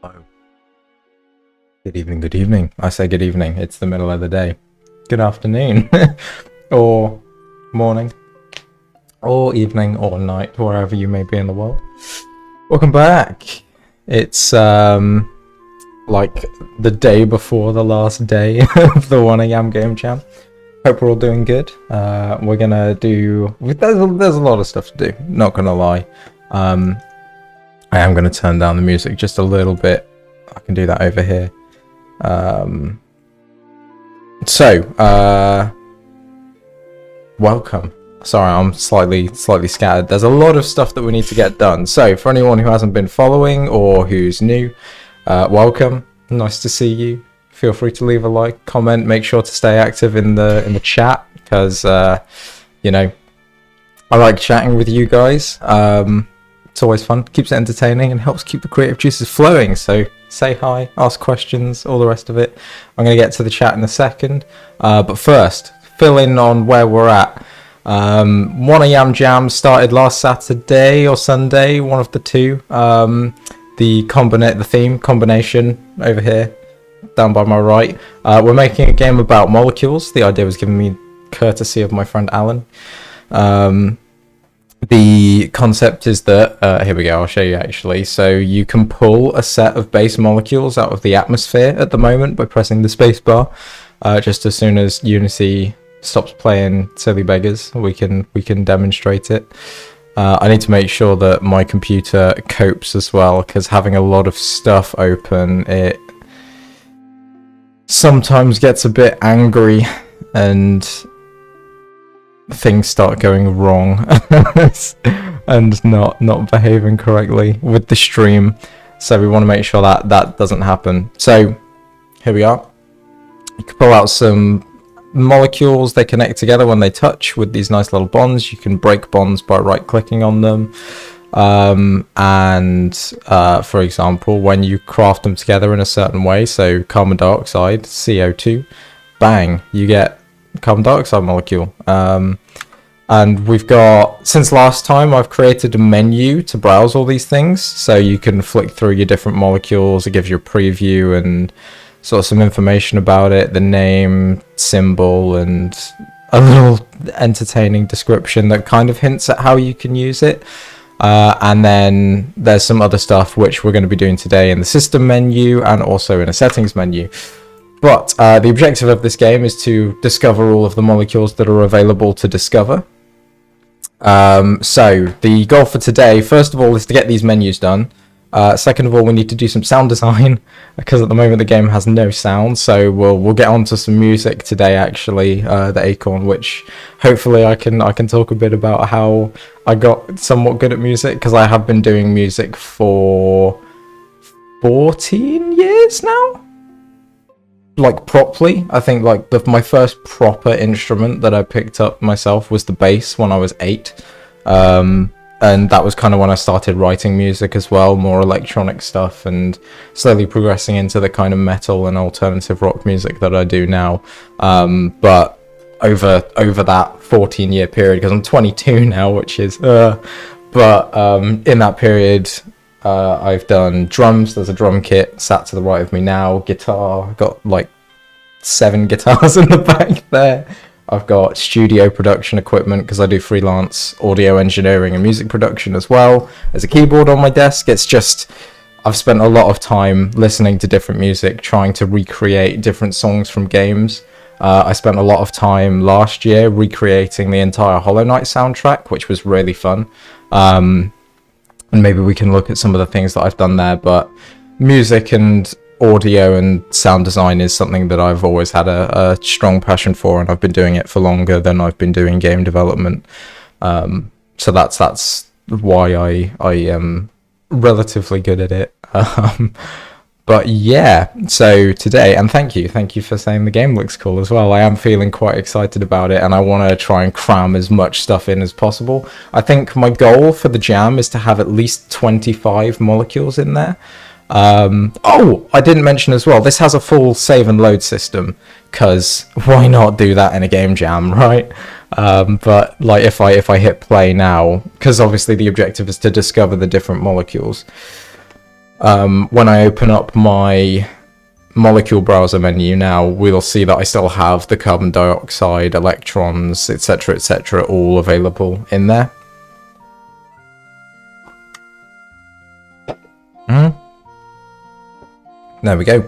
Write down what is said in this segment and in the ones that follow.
Oh, good evening, good evening. I say good evening, it's the middle of the day. Good afternoon, or morning, or evening, or night, wherever you may be in the world. Welcome back. It's like the day before the last day of the Wanna-Yam game jam. Hope we're all doing good. We're gonna do... There's a lot of stuff to do, not gonna lie. I am going to turn down the music just a little bit. I can do that over here. Welcome. Sorry, I'm slightly scattered. There's a lot of stuff that we need to get done. So, for anyone who hasn't been following or who's new, welcome. Nice to see you. Feel free to leave a like, comment. Make sure to stay active in the chat because you know, I like chatting with you guys. It's always fun, keeps it entertaining, and helps keep the creative juices flowing. So say hi, ask questions, all the rest of it. I'm going to get to the chat in a second. But first, fill in on where we're at. Wanna-Yam Jam started last Saturday or Sunday, one of the two. The theme combination over here, down by my right. We're making a game about molecules. The idea was given me courtesy of my friend Alan. The concept is that, here we go, I'll show you actually. So you can pull a set of base molecules out of the atmosphere at the moment by pressing the spacebar. Just as soon as Unity stops playing silly beggars, we can demonstrate it. I need to make sure that my computer copes as well, because having a lot of stuff open, it sometimes gets a bit angry and things start going wrong and not behaving correctly with the stream. So we want to make sure that doesn't happen. So here we are. You can pull out some molecules. They connect together when they touch with these nice little bonds. You can break bonds by right clicking on them. For example, when you craft them together in a certain way, so carbon dioxide, CO2, bang, you get carbon dioxide molecule. And we've got, since last time, I've created a menu to browse all these things, so you can flick through your different molecules. It gives you a preview and sort of some information about it, the name, symbol, and a little entertaining description that kind of hints at how you can use it. And then there's some other stuff which we're going to be doing today in the system menu and also in a settings menu. But the objective of this game is to discover all of the molecules that are available to discover. So the goal for today, first of all, is to get these menus done. Second of all, we need to do some sound design because at the moment the game has no sound. So we'll get onto some music today. Actually, the Acorn, which hopefully I can talk a bit about how I got somewhat good at music, because I have been doing music for 14 years now. Like properly, I think like my first proper instrument that I picked up myself was the bass when I was 8, and that was kind of when I started writing music as well, more electronic stuff, and slowly progressing into the kind of metal and alternative rock music that I do now. But over that 14-year period, because I'm 22 now, which is in that period, I've done drums. There's a drum kit sat to the right of me now. Guitar, I've got like 7 guitars in the back there. I've got studio production equipment because I do freelance audio engineering and music production as well. There's a keyboard on my desk. It's just, I've spent a lot of time listening to different music, trying to recreate different songs from games. I spent a lot of time last year recreating the entire Hollow Knight soundtrack, which was really fun. And maybe we can look at some of the things that I've done there, but music and audio and sound design is something that I've always had a strong passion for, and I've been doing it for longer than I've been doing game development. So that's why I am relatively good at it. But yeah, so today, and thank you for saying the game looks cool as well. I am feeling quite excited about it, and I want to try and cram as much stuff in as possible. I think my goal for the jam is to have at least 25 molecules in there. Oh, I didn't mention as well, this has a full save and load system, because why not do that in a game jam, right? But like if I hit play now, because obviously the objective is to discover the different molecules. when I open up my molecule browser menu now, we'll see that I still have the carbon dioxide, electrons, etc., all available in there. There we go.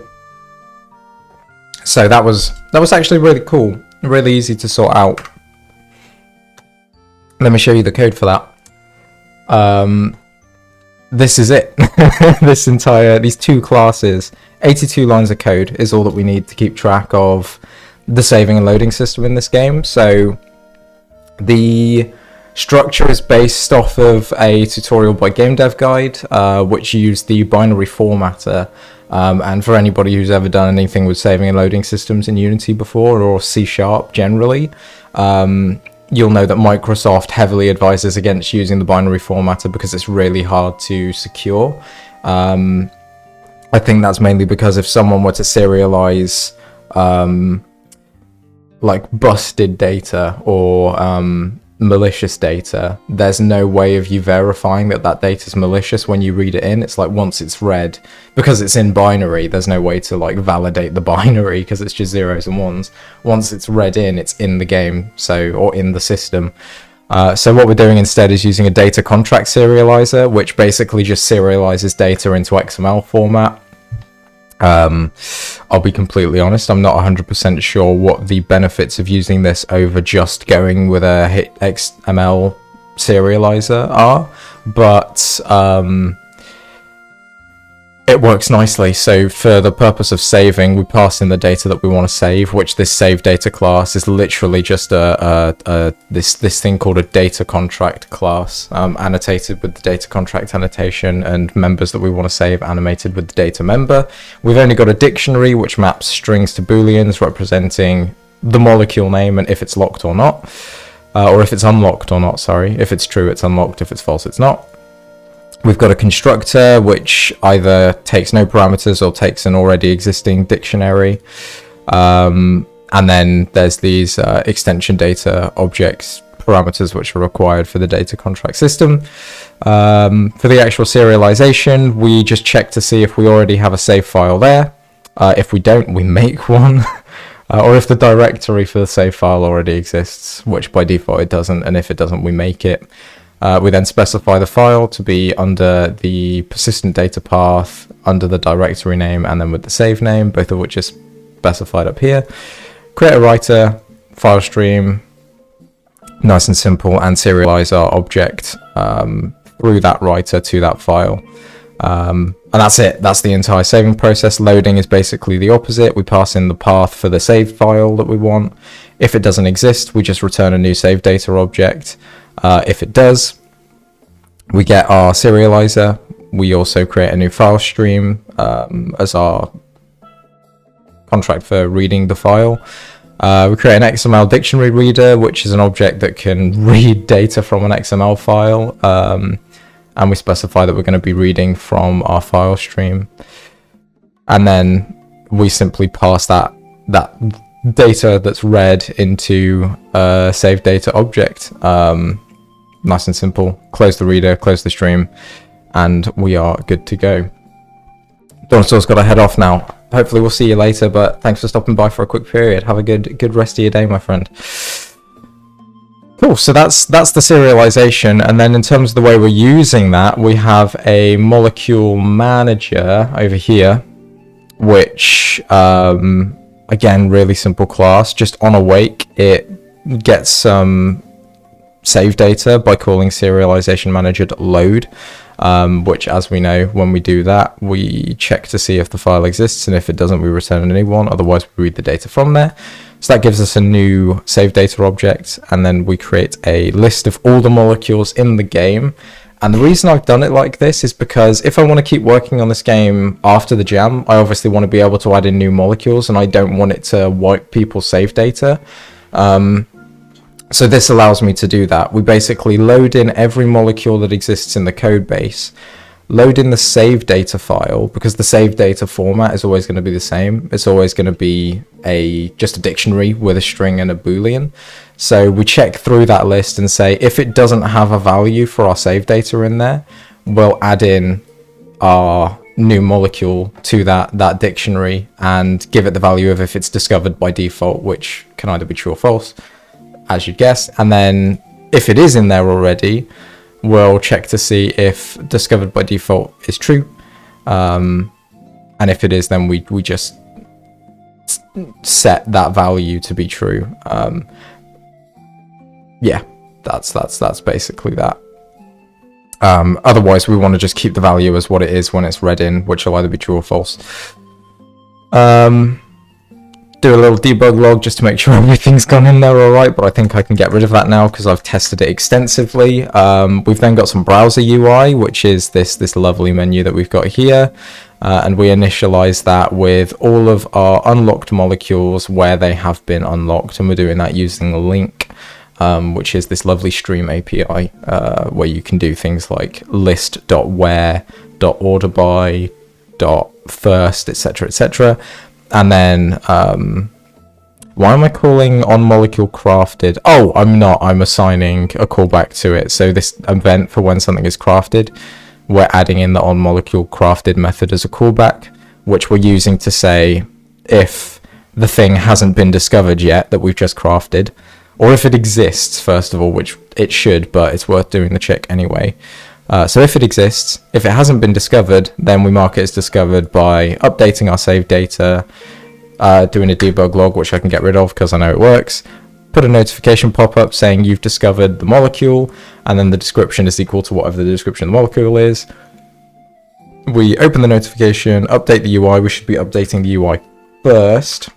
So that was actually really cool, really easy to sort out. Let me show you the code for that. This is it. These two classes, 82 lines of code is all that we need to keep track of the saving and loading system in this game. So the structure is based off of a tutorial by Game Dev Guide, which used the binary formatter. And for anybody who's ever done anything with saving and loading systems in Unity before, or C# generally, you'll know that Microsoft heavily advises against using the binary formatter because it's really hard to secure. I think that's mainly because if someone were to serialize like busted data or malicious data, there's no way of you verifying that that data is malicious when you read it in. It's like once it's read, because it's in binary, there's no way to like validate the binary because it's just zeros and ones. Once it's read in, it's in the game, so, or in the system. So what we're doing instead is using a data contract serializer, which basically just serializes data into XML format. I'll be completely honest, I'm not 100% sure what the benefits of using this over just going with a XML serializer are, but it works nicely. So for the purpose of saving, we pass in the data that we want to save, which this save data class is literally just this thing called a data contract class, annotated with the data contract annotation, and members that we want to save animated with the data member. We've only got a dictionary which maps strings to booleans representing the molecule name and if it's locked or not, or if it's unlocked or not, sorry. If it's true, it's unlocked. If it's false, it's not. We've got a constructor which either takes no parameters or takes an already existing dictionary. And then there's these extension data objects parameters which are required for the data contract system. For the actual serialization, we just check to see if we already have a save file there. If we don't, we make one. Or if the directory for the save file already exists, which by default it doesn't, and if it doesn't, we make it. We then specify the file to be under the persistent data path, under the directory name, and then with the save name, both of which is specified up here. Create a writer, file stream, nice and simple, and serialize our object through that writer to that file. And that's it. That's the entire saving process. Loading is basically the opposite. We pass in the path for the save file that we want. If it doesn't exist, we just return a new save data object. If it does, we get our serializer. We also create a new file stream as our contract for reading the file. We create an XML dictionary reader, which is an object that can read data from an XML file. And we specify that we're going to be reading from our file stream. And then we simply pass that data that's read into a save data object. Nice and simple. Close the reader, close the stream, and we are good to go. Dawnstall's got to head off now. Hopefully we'll see you later, but thanks for stopping by for a quick period. Have a good rest of your day, my friend. Cool, so that's the serialization, and then in terms of the way we're using that, we have a molecule manager over here, which again, really simple class. Just on awake, it gets some save data by calling serialization manager.load, which, as we know, when we do that, we check to see if the file exists, and if it doesn't, we return a new one. Otherwise, we read the data from there. So that gives us a new save data object, and then we create a list of all the molecules in the game. And the reason I've done it like this is because if I want to keep working on this game after the jam, I obviously want to be able to add in new molecules, and I don't want it to wipe people's save data. So this allows me to do that. We basically load in every molecule that exists in the code base, load in the save data file, because the save data format is always going to be the same. It's always going to be just a dictionary with a string and a boolean. So we check through that list and say, if it doesn't have a value for our save data in there, we'll add in our new molecule to that dictionary and give it the value of if it's discovered by default, which can either be true or false, as you'd guess. And then if it is in there already, we'll check to see if discovered by default is true. And if it is, then we just set that value to be true. Yeah, that's basically that. Otherwise, we want to just keep the value as what it is when it's read in, which will either be true or false. Do a little debug log just to make sure everything's gone in there all right, but I think I can get rid of that now because I've tested it extensively. We've then got some browser UI, which is this lovely menu that we've got here, and we initialize that with all of our unlocked molecules where they have been unlocked, and we're doing that using a link, which is this lovely stream API, where you can do things like list.where.orderby.first, etc., etc. And then, why am I calling on molecule crafted? Oh, I'm not. I'm assigning a callback to it. So this event for when something is crafted, we're adding in the on molecule crafted method as a callback, which we're using to say if the thing hasn't been discovered yet that we've just crafted, or if it exists, first of all, which it should, but it's worth doing the check anyway. So if it exists, if it hasn't been discovered, then we mark it as discovered by updating our save data, doing a debug log, which I can get rid of because I know it works, put a notification pop-up saying you've discovered the molecule, and then the description is equal to whatever the description of the molecule is. We open the notification, update the UI. We should be updating the UI first.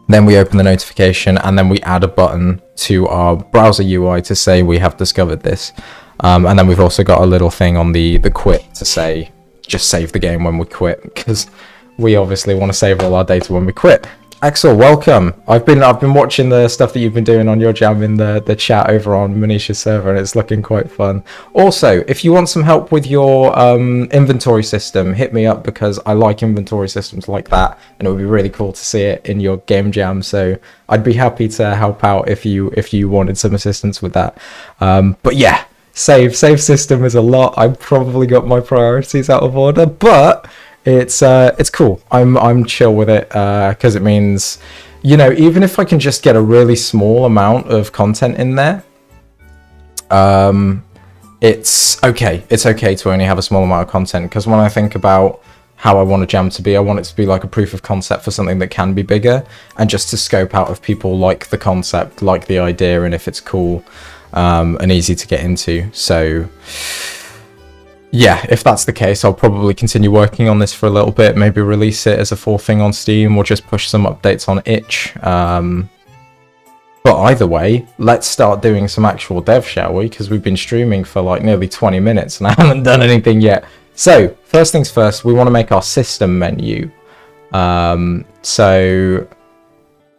Then we open the notification, and then we add a button to our browser UI to say we have discovered this. And then we've also got a little thing on the quit to say just save the game when we quit, because we obviously want to save all our data when we quit. Axel, welcome. I've been watching the stuff that you've been doing on your jam in the chat over on Manisha's server, and it's looking quite fun. Also, if you want some help with your inventory system, hit me up, because I like inventory systems like that, and it would be really cool to see it in your game jam. So I'd be happy to help out if you wanted some assistance with that. But yeah, save system is a lot. I've probably got my priorities out of order, but it's cool. I'm chill with it, because it means, you know, even if I can just get a really small amount of content in there, it's okay. It's okay to only have a small amount of content, because when I think about how I want a jam to be, I want it to be like a proof of concept for something that can be bigger, and just to scope out if people like the concept, like the idea, and if it's cool and easy to get into. So yeah, if that's the case, I'll probably continue working on this for a little bit, maybe release it as a full thing on Steam, or just push some updates on itch. But either way, let's start doing some actual dev, shall we? Because we've been streaming for like nearly 20 minutes and I haven't done anything yet. So first things first, we want to make our system menu.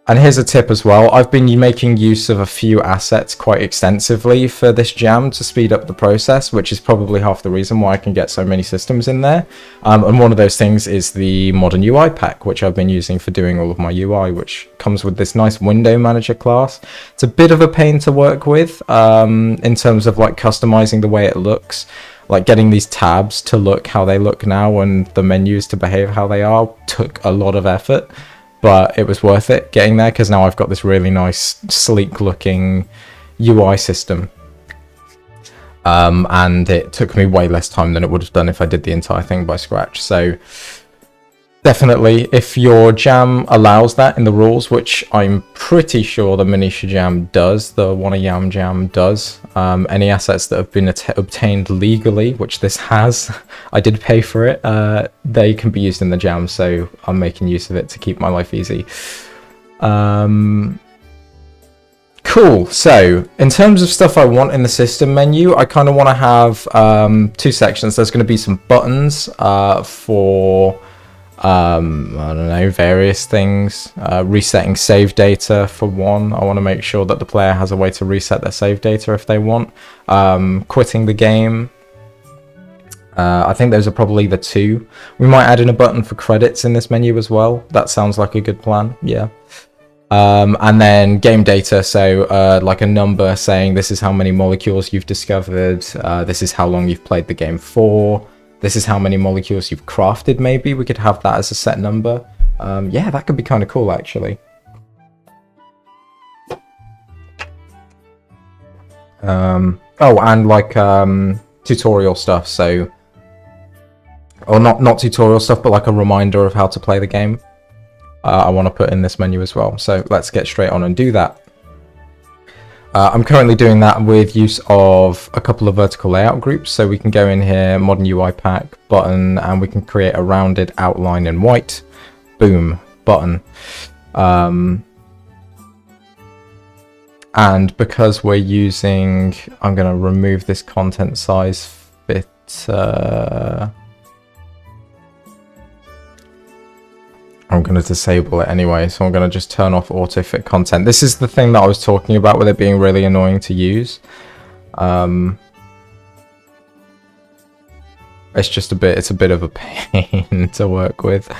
And here's a tip as well. I've been making use of a few assets quite extensively for this jam to speed up the process, which is probably half the reason why I can get so many systems in there. And one of those things is the modern UI pack, which I've been using for doing all of my UI, which comes with this nice window manager class. It's a bit of a pain to work with in terms of like customizing the way it looks. Like getting these tabs to look how they look now and the menus to behave how they are took a lot of effort. But it was worth it getting there, because now I've got this really nice, sleek looking UI system. And it took me way less time than it would have done if I did the entire thing by scratch. So definitely, if your jam allows that in the rules, which I'm pretty sure the Manisha jam does, the Wanna-Yam jam does, any assets that have been obtained legally, which this has, I did pay for it, they can be used in the jam, so I'm making use of it to keep my life easy. Cool, so in terms of stuff I want in the system menu, I kind of want to have two sections. There's going to be some buttons for I don't know, various things. Resetting save data for one. I want to make sure that the player has a way to reset their save data if they want. Quitting the game. I think those are probably the two. We might add in a button for credits in this menu as well. That sounds like a good plan, yeah. And then game data, so like a number saying this is how many molecules you've discovered, this is how long you've played the game for, this is how many molecules you've crafted. Maybe we could have that as a set number. Yeah, that could be kind of cool actually. Oh, and like tutorial stuff, so, or not tutorial stuff, but like a reminder of how to play the game. I want to put in this menu as well, so let's get straight on and do that. I'm currently doing that with use of a couple of vertical layout groups, so we can go in here, modern UI pack, button, and we can create a rounded outline in white. Boom, button. And because we're using, I'm going to remove this content size fitter. I'm going to disable it anyway, so I'm going to just turn off auto fit content. This is the thing that I was talking about with it being really annoying to use. It's just it's a bit of a pain to work with.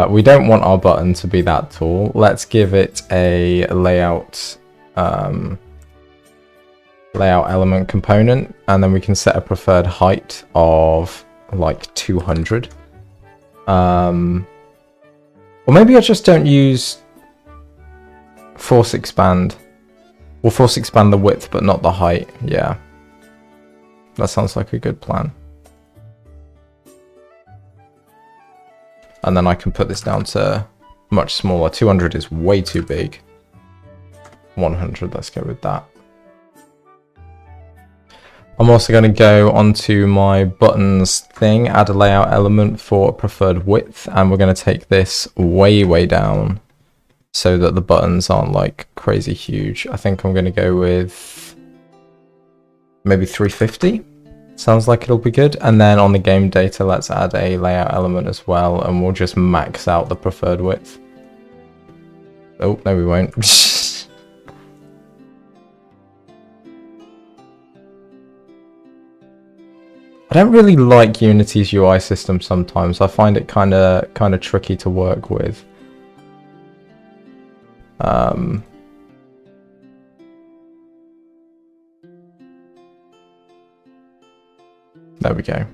We don't want our button to be that tall. Let's give it a layout element component, and then we can set a preferred height of like 200. Or maybe I just don't use force expand. We'll force expand the width but not the height. Yeah, that sounds like a good plan. And then I can put this down to much smaller. 200 is way too big. 100, let's go with that. I'm also going to go onto my buttons thing, add a layout element for preferred width, and we're going to take this way down so that the buttons aren't like crazy huge. I think I'm going to go with maybe 350. Sounds like it'll be good. And then on the game data, let's add a layout element as well, and we'll just max out the preferred width. Oh, no we won't. I don't really like Unity's UI system sometimes. I find it kind of tricky to work with. There we go.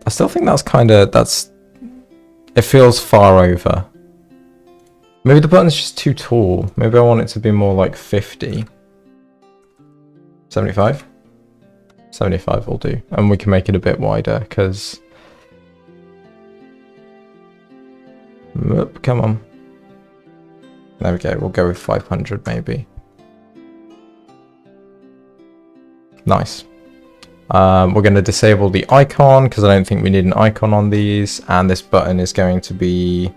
I still think it feels far over. Maybe the button's just too tall. Maybe I want it to be more like 50. 75? 75 will do. And we can make it a bit wider, because... Come on. There we go, we'll go with 500 maybe. Nice. We're going to disable the icon, because I don't think we need an icon on these, and this button is going to be...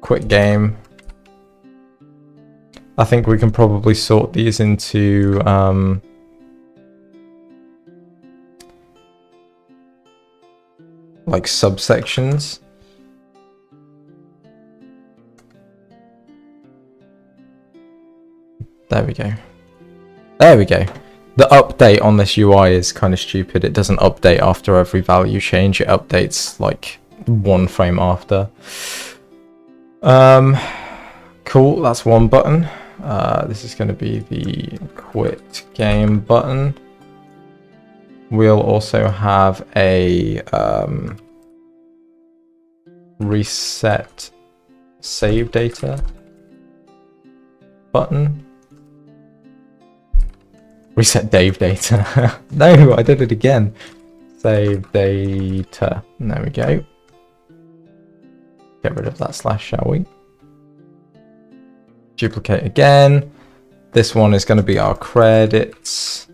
Quick game. I think we can probably sort these into like subsections. There we go. There we go. The update on this UI is kind of stupid. It doesn't update after every value change. It updates like one frame after. Cool, that's one button. This is going to be the quit game button. We'll also have a reset save data button. Reset Dave data. No, I did it again. Save data. There we go. Get rid of that slash, shall we? Duplicate again. This one is going to be our credits.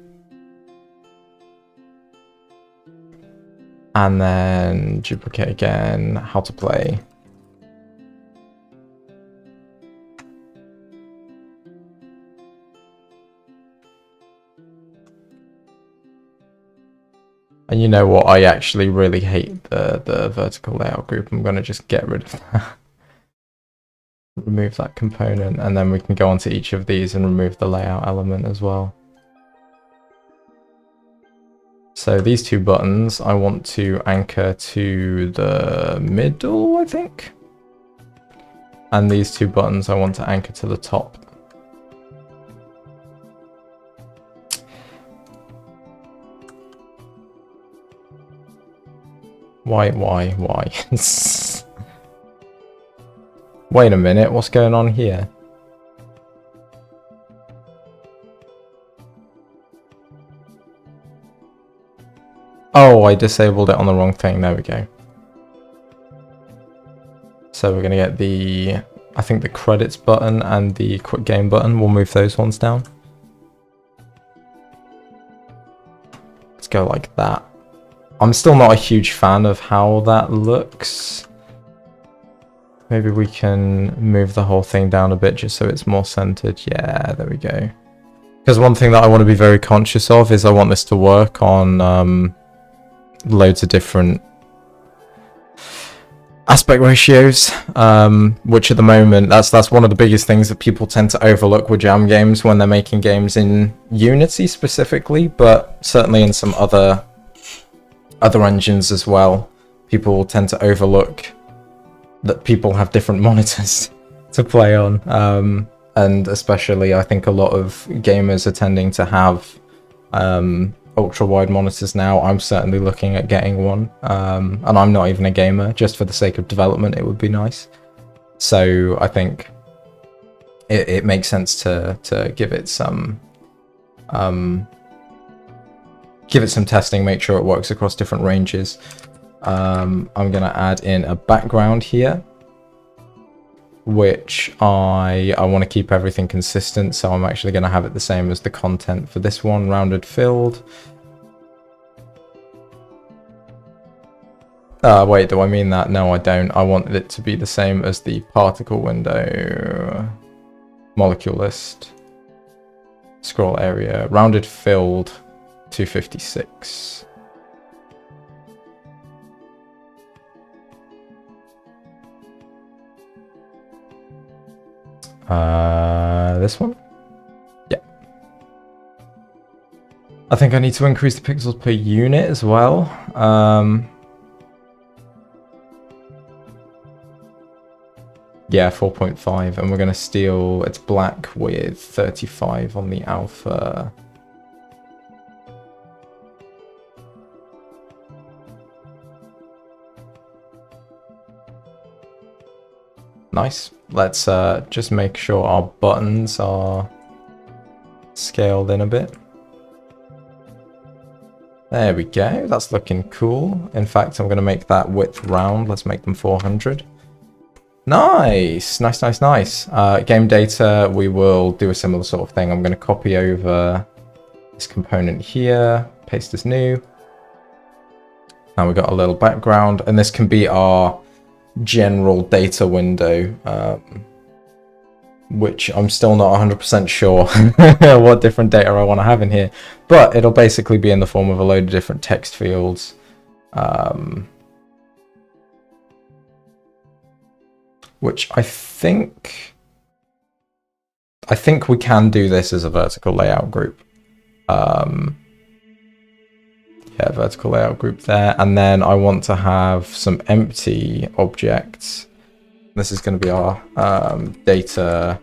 And then duplicate again. How to play. And you know what? I actually really hate the vertical layout group. I'm going to just get rid of that. Remove that component, and then we can go onto each of these and remove the layout element as well. So these two buttons I want to anchor to the middle, I think. And these two buttons I want to anchor to the top. Why? Wait a minute, what's going on here? Oh, I disabled it on the wrong thing. There we go. So we're going to get the, I think the credits button and the quick game button. We'll move those ones down. Let's go like that. I'm still not a huge fan of how that looks. Maybe we can move the whole thing down a bit just so it's more centered. Yeah, there we go. Because one thing that I want to be very conscious of is I want this to work on loads of different aspect ratios, which at the moment that's one of the biggest things that people tend to overlook with Jam games when they're making games in Unity specifically, but certainly in some other engines as well. People tend to overlook that people have different monitors to play on, and especially I think a lot of gamers are tending to have ultra wide monitors now. I'm certainly looking at getting one, and I'm not even a gamer. Just for the sake of development, it would be nice. So I think it makes sense to give it some testing, make sure it works across different ranges. I'm gonna add in a background here, which I want to keep everything consistent, so I'm actually going to have it the same as the content for this one, rounded filled. Wait, do I mean that? No, I don't. I want it to be the same as the particle window, molecule list, scroll area, rounded filled 256. This one? Yeah. I think I need to increase the pixels per unit as well. Yeah, 4.5, and we're going to steal, it's black with 35 on the alpha. Nice. Let's just make sure our buttons are scaled in a bit. There we go. That's looking cool. In fact, I'm going to make that width round. Let's make them 400. Nice. Nice. Game data, we will do a similar sort of thing. I'm going to copy over this component here, paste as new. Now we've got a little background, and this can be our general data window, which I'm still not 100% sure what different data I want to have in here, but it'll basically be in the form of a load of different text fields, which I think we can do this as a vertical layout group. Yeah, vertical layout group there, and then I want to have some empty objects. This is going to be our data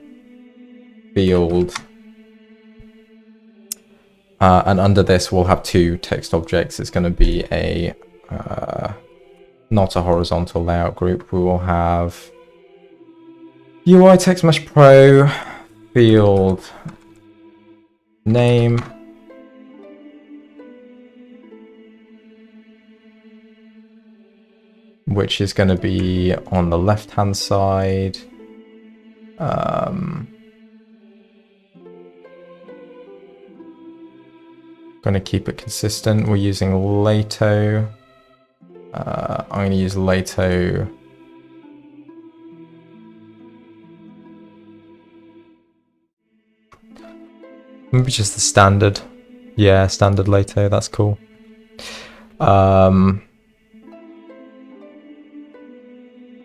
field, and under this we'll have two text objects. It's going to be a not a horizontal layout group. We will have UI Text Mesh Pro field name, which is going to be on the left hand side. Going to keep it consistent. We're using Lato. I'm going to use Lato. Maybe just the standard. Yeah, standard Lato, that's cool.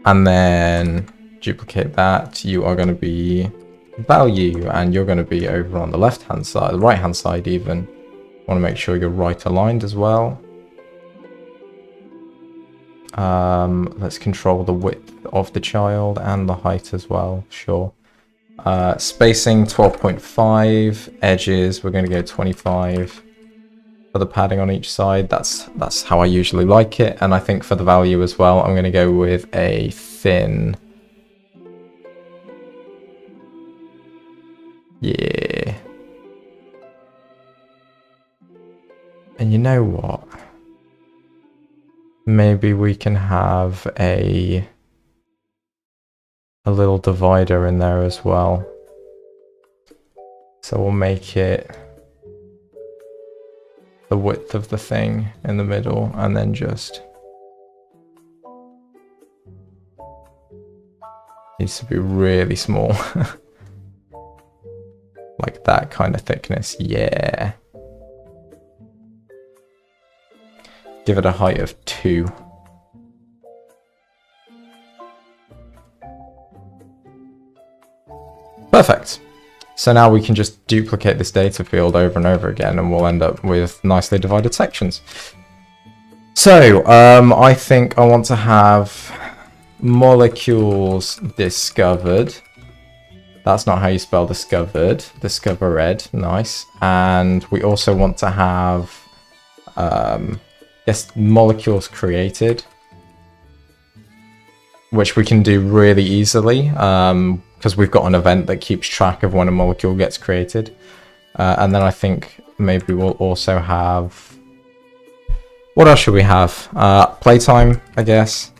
And then duplicate that. You are going to be value, and you're going to be over on the left hand side, the right hand side even. Want to make sure you're right aligned as well. Let's control the width of the child and the height as well. Sure. Spacing 12.5. Edges, we're going to go 25. For the padding on each side, that's how I usually like it. And I think for the value as well, I'm going to go with a thin. Yeah. And you know what? Maybe we can have a little divider in there as well. So we'll make it the width of the thing in the middle, and then just needs to be really small. Like that kind of thickness. Yeah. Give it a height of 2. Perfect. So now we can just duplicate this data field over and over again, and we'll end up with nicely divided sections. So, I think I want to have molecules discovered. That's not how you spell discovered. Discovered. Nice. And we also want to have, yes, molecules created, which we can do really easily. Because we've got an event that keeps track of when a molecule gets created. And then I think maybe we'll also have... What else should we have? Playtime, I guess.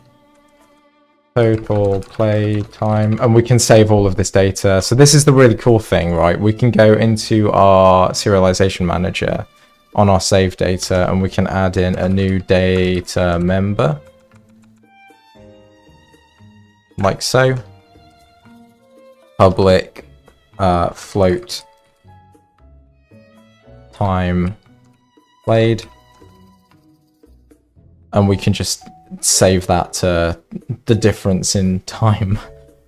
Total playtime. And we can save all of this data. So this is the really cool thing, right? We can go into our serialization manager on our save data, and we can add in a new data member. Like so. Public float time played, and we can just save that to the difference in time,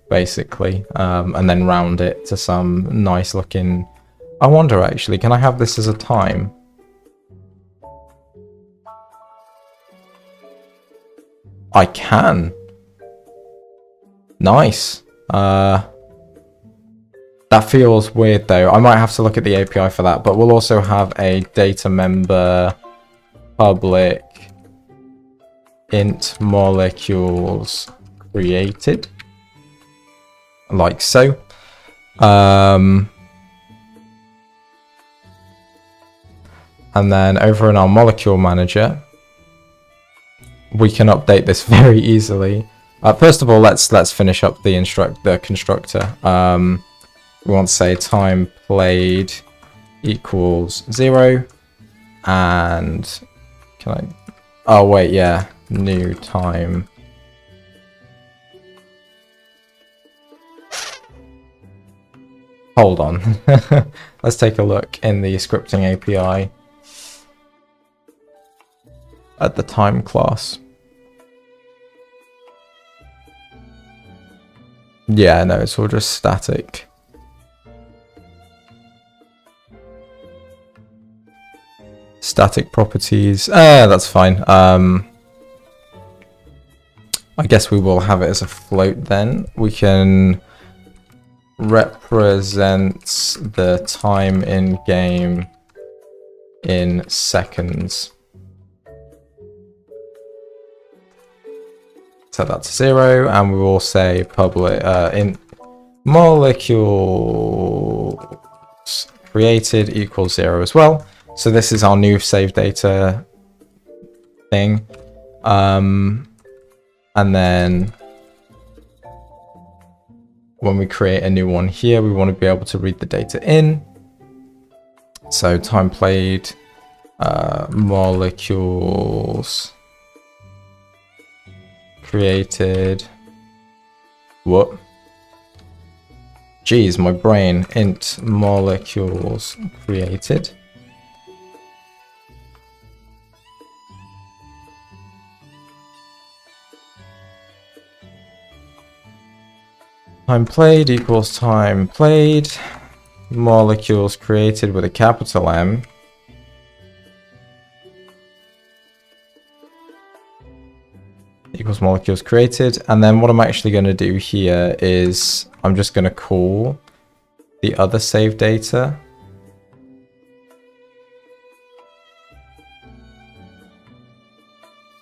basically, and then round it to some nice looking... I wonder, actually, can I have this as a time? I can. Nice. That feels weird though. I might have to look at the API for that, but we'll also have a data member public int molecules created, like so. And then over in our molecule manager, we can update this very easily. First of all, let's finish up the constructor. We want to say time played equals 0, and can I... Oh wait, yeah, new time. Hold on. Let's take a look in the scripting API at the time class. Yeah, no, it's all just static. Static properties. That's fine. I guess we will have it as a float then. We can represent the time in game in seconds. Set that to 0, and we will say public int molecules created equals 0 as well. So this is our new save data thing. And then when we create a new one here, we want to be able to read the data in. So time played, molecules created. What? Geez, my brain. Int molecules created. Time played equals time played. Molecules created with a capital M equals molecules created. And then what I'm actually going to do here is I'm just going to call the other save data.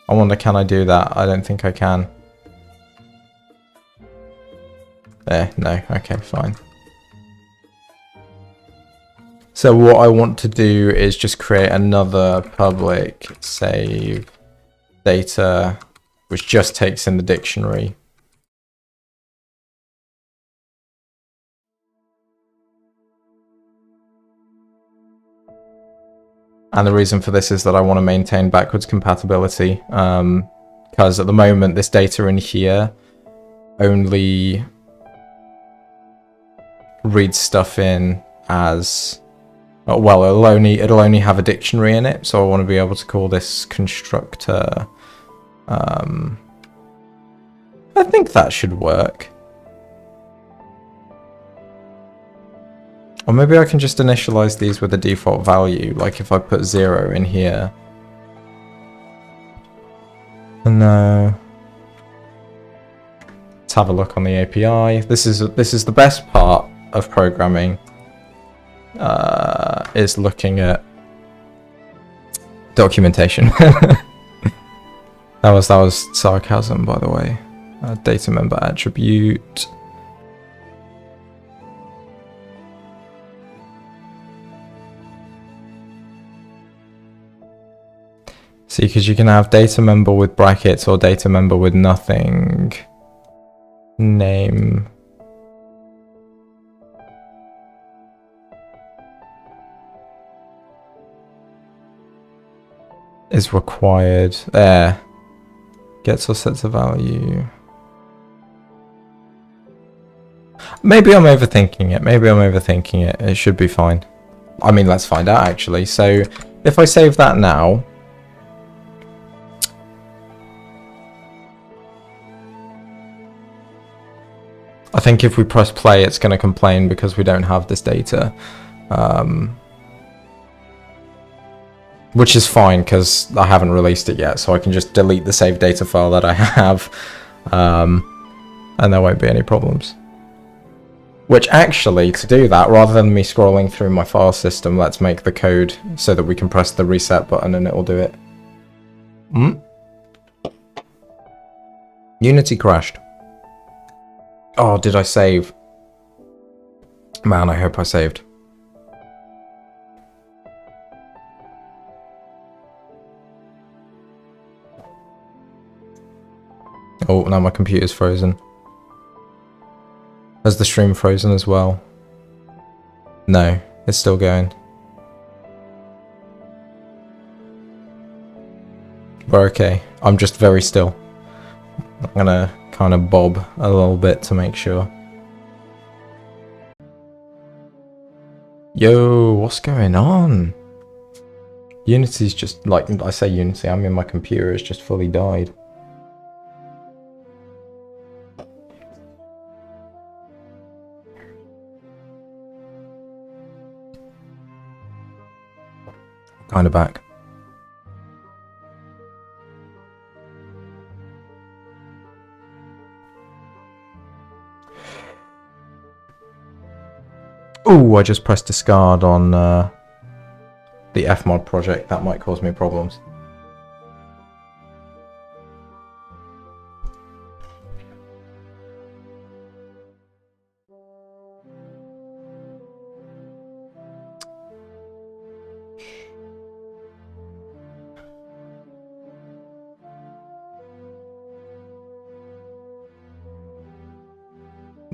I wonder, can I do that? I don't think I can. No, okay, fine. So what I want to do is just create another public save data, which just takes in the dictionary. And the reason for this is that I want to maintain backwards compatibility, because at the moment this data in here only reads stuff in as, well, it'll only have a dictionary in it, so I want to be able to call this constructor. I think that should work. Or maybe I can just initialize these with a default value, like if I put 0 in here. No. Let's have a look on the API. This is the best part of programming, is looking at documentation. that was sarcasm, by the way. Data member attribute. See, because you can have data member with brackets or data member with nothing. Name. Is required. There. Gets or sets a value. Maybe I'm overthinking it. It should be fine. I mean, let's find out actually. So if I save that now. I think if we press play, it's going to complain because we don't have this data. Which is fine because I haven't released it yet, so I can just delete the save data file that I have. And there won't be any problems. Which actually, to do that, rather than me scrolling through my file system, let's make the code so that we can press the reset button and it will do it. Unity crashed. Oh, did I save? Man, I hope I saved. Oh, now my computer's frozen. Has the stream frozen as well? No, it's still going. We're okay. I'm just very still. I'm gonna kind of bob a little bit to make sure. Yo, what's going on? Unity's just, like, I say Unity, I mean my computer has just fully died. Kind of back. Oh, I just pressed discard on the Fmod project. That might cause me problems.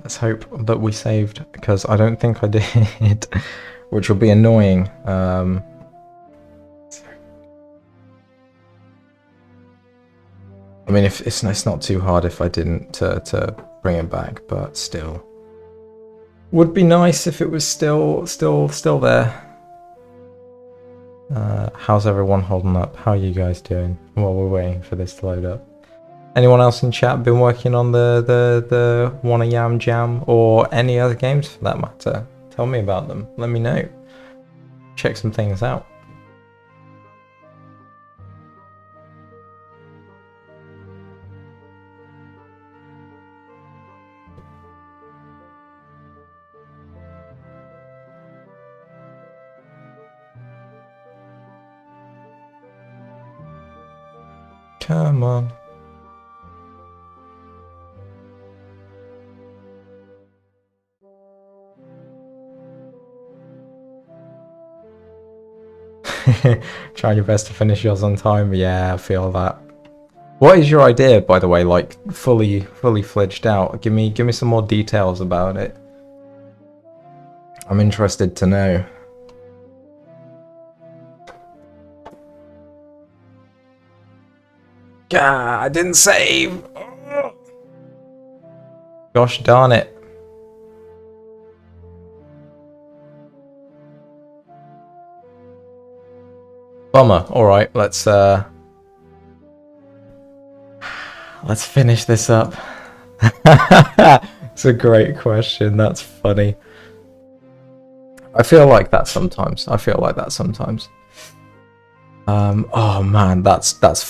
Let's hope that we saved, because I don't think I did, which will be annoying. I mean, if it's not too hard if I didn't to bring it back, but still, would be nice if it was still there. How's everyone holding up? How are you guys doing while we're waiting for this to load up? Anyone else in chat been working on the Wanna-Yam jam or any other games for that matter? Tell me about them. Let me know. Check some things out. Come on. Try your best to finish yours on time. Yeah, I feel that. What is your idea, by the way? Like fully fledged out. Give me some more details about it. I'm interested to know. Gah, I didn't save. Gosh darn it. Bummer. Alright, let's finish this up. It's a great question. That's funny. I feel like that sometimes. Oh man, that's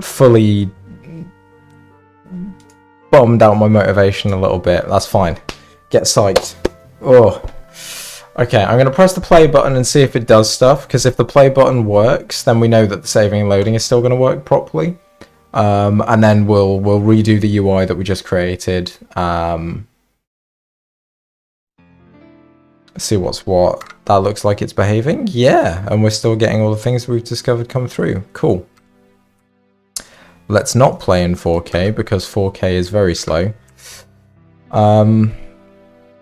fully bombed out my motivation a little bit. That's fine. Get psyched. Oh. Okay, I'm going to press the play button and see if it does stuff, because if the play button works, then we know that the saving and loading is still going to work properly. And then we'll redo the UI that we just created. See what's what. That looks like it's behaving. Yeah, and we're still getting all the things we've discovered come through. Cool. Let's not play in 4K, because 4K is very slow.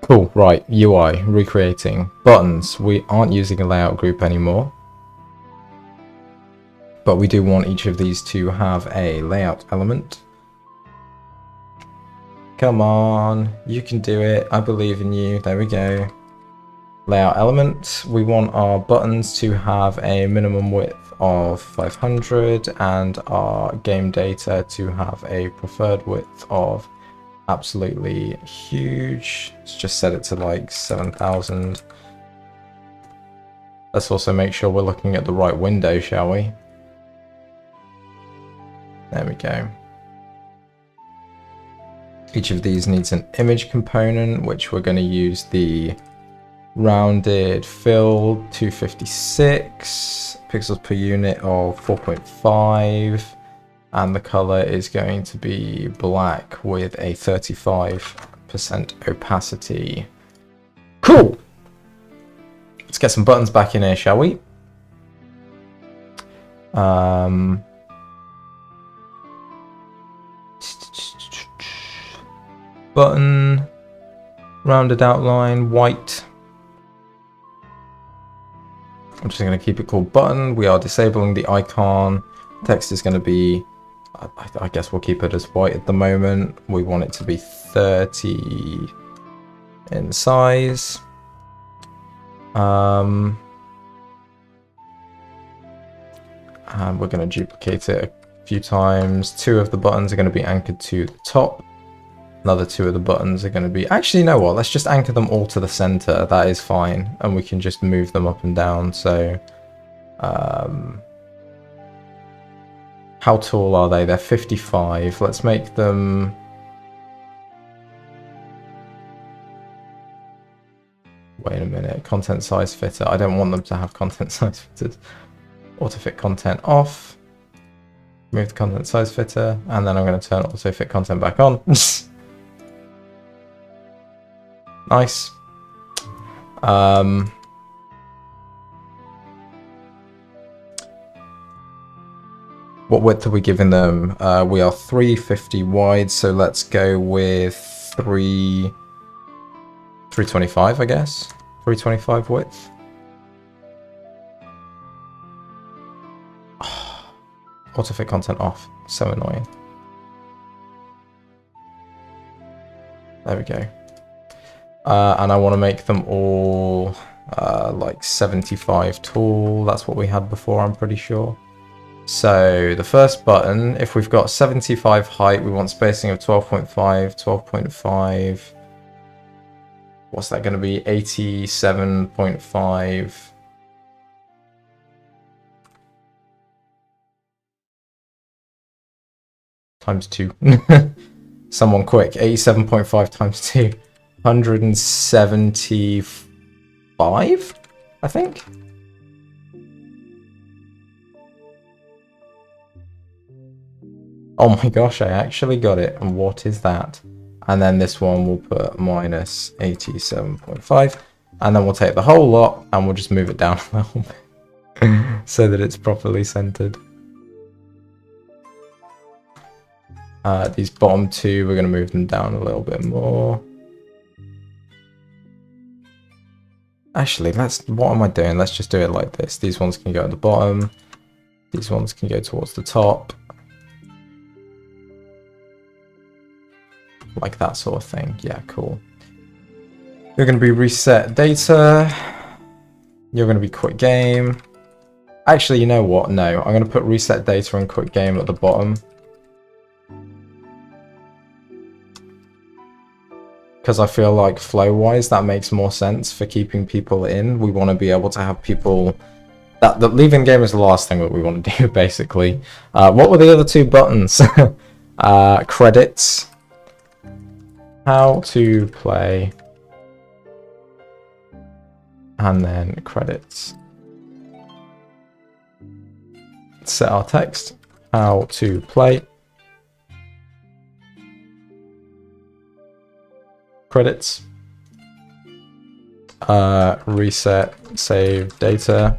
Cool, right, UI, recreating. Buttons, we aren't using a layout group anymore. But we do want each of these to have a layout element. Come on, you can do it, I believe in you, there we go. Layout element, we want our buttons to have a minimum width of 500 and our game data to have a preferred width of absolutely huge. Let's just set it to like 7,000. Let's also make sure we're looking at the right window, shall we? There we go. Each of these needs an image component, which we're going to use the rounded fill 256 pixels per unit of 4.5. And the color is going to be black with a 35% opacity. Cool! Let's get some buttons back in here, shall we? Button, rounded outline, white. I'm just going to keep it called button. We are disabling the icon. Text is going to be, I guess we'll keep it as white at the moment. We want it to be 30 in size. And we're going to duplicate it a few times. 2 of the buttons are going to be anchored to the top. Another 2 of the buttons are going to be... Actually, you know what? Let's just anchor them all to the center. That is fine. And we can just move them up and down. So, how tall are they? They're 55. Let's make them... Wait a minute. Content size fitter. I don't want them to have content size fitters. Auto-fit content off. Move the content size fitter. And then I'm going to turn auto-fit content back on. Nice. What width are we giving them? We are 350 wide, so let's go with 325, I guess. 325 width. Auto-fit content off. So annoying. There we go. And I want to make them all like 75 tall. That's what we had before, I'm pretty sure. So the first button, if we've got 75 height, we want spacing of 12.5, 12.5. What's that going to be? 87.5. Times 2. Someone quick. 87.5 times 2. 175, I think. Oh my gosh, I actually got it. And what is that? And then this one we'll put minus 87.5. And then we'll take the whole lot and we'll just move it down a little bit so that it's properly centered. These bottom two, we're going to move them down a little bit more. Actually, what am I doing? Let's just do it like this. These ones can go at the bottom. These ones can go towards the top. Like that sort of thing. Yeah, cool. You're going to be reset data. You're going to be quit game. Actually, you know what? No, I'm going to put reset data and quit game at the bottom. Because I feel like flow-wise, that makes more sense for keeping people in. We want to be able to have people... That leaving game is the last thing that we want to do, basically. What were the other two buttons? Credits. How to play. And then credits. Set our text. How to play. Credits. Reset, save data.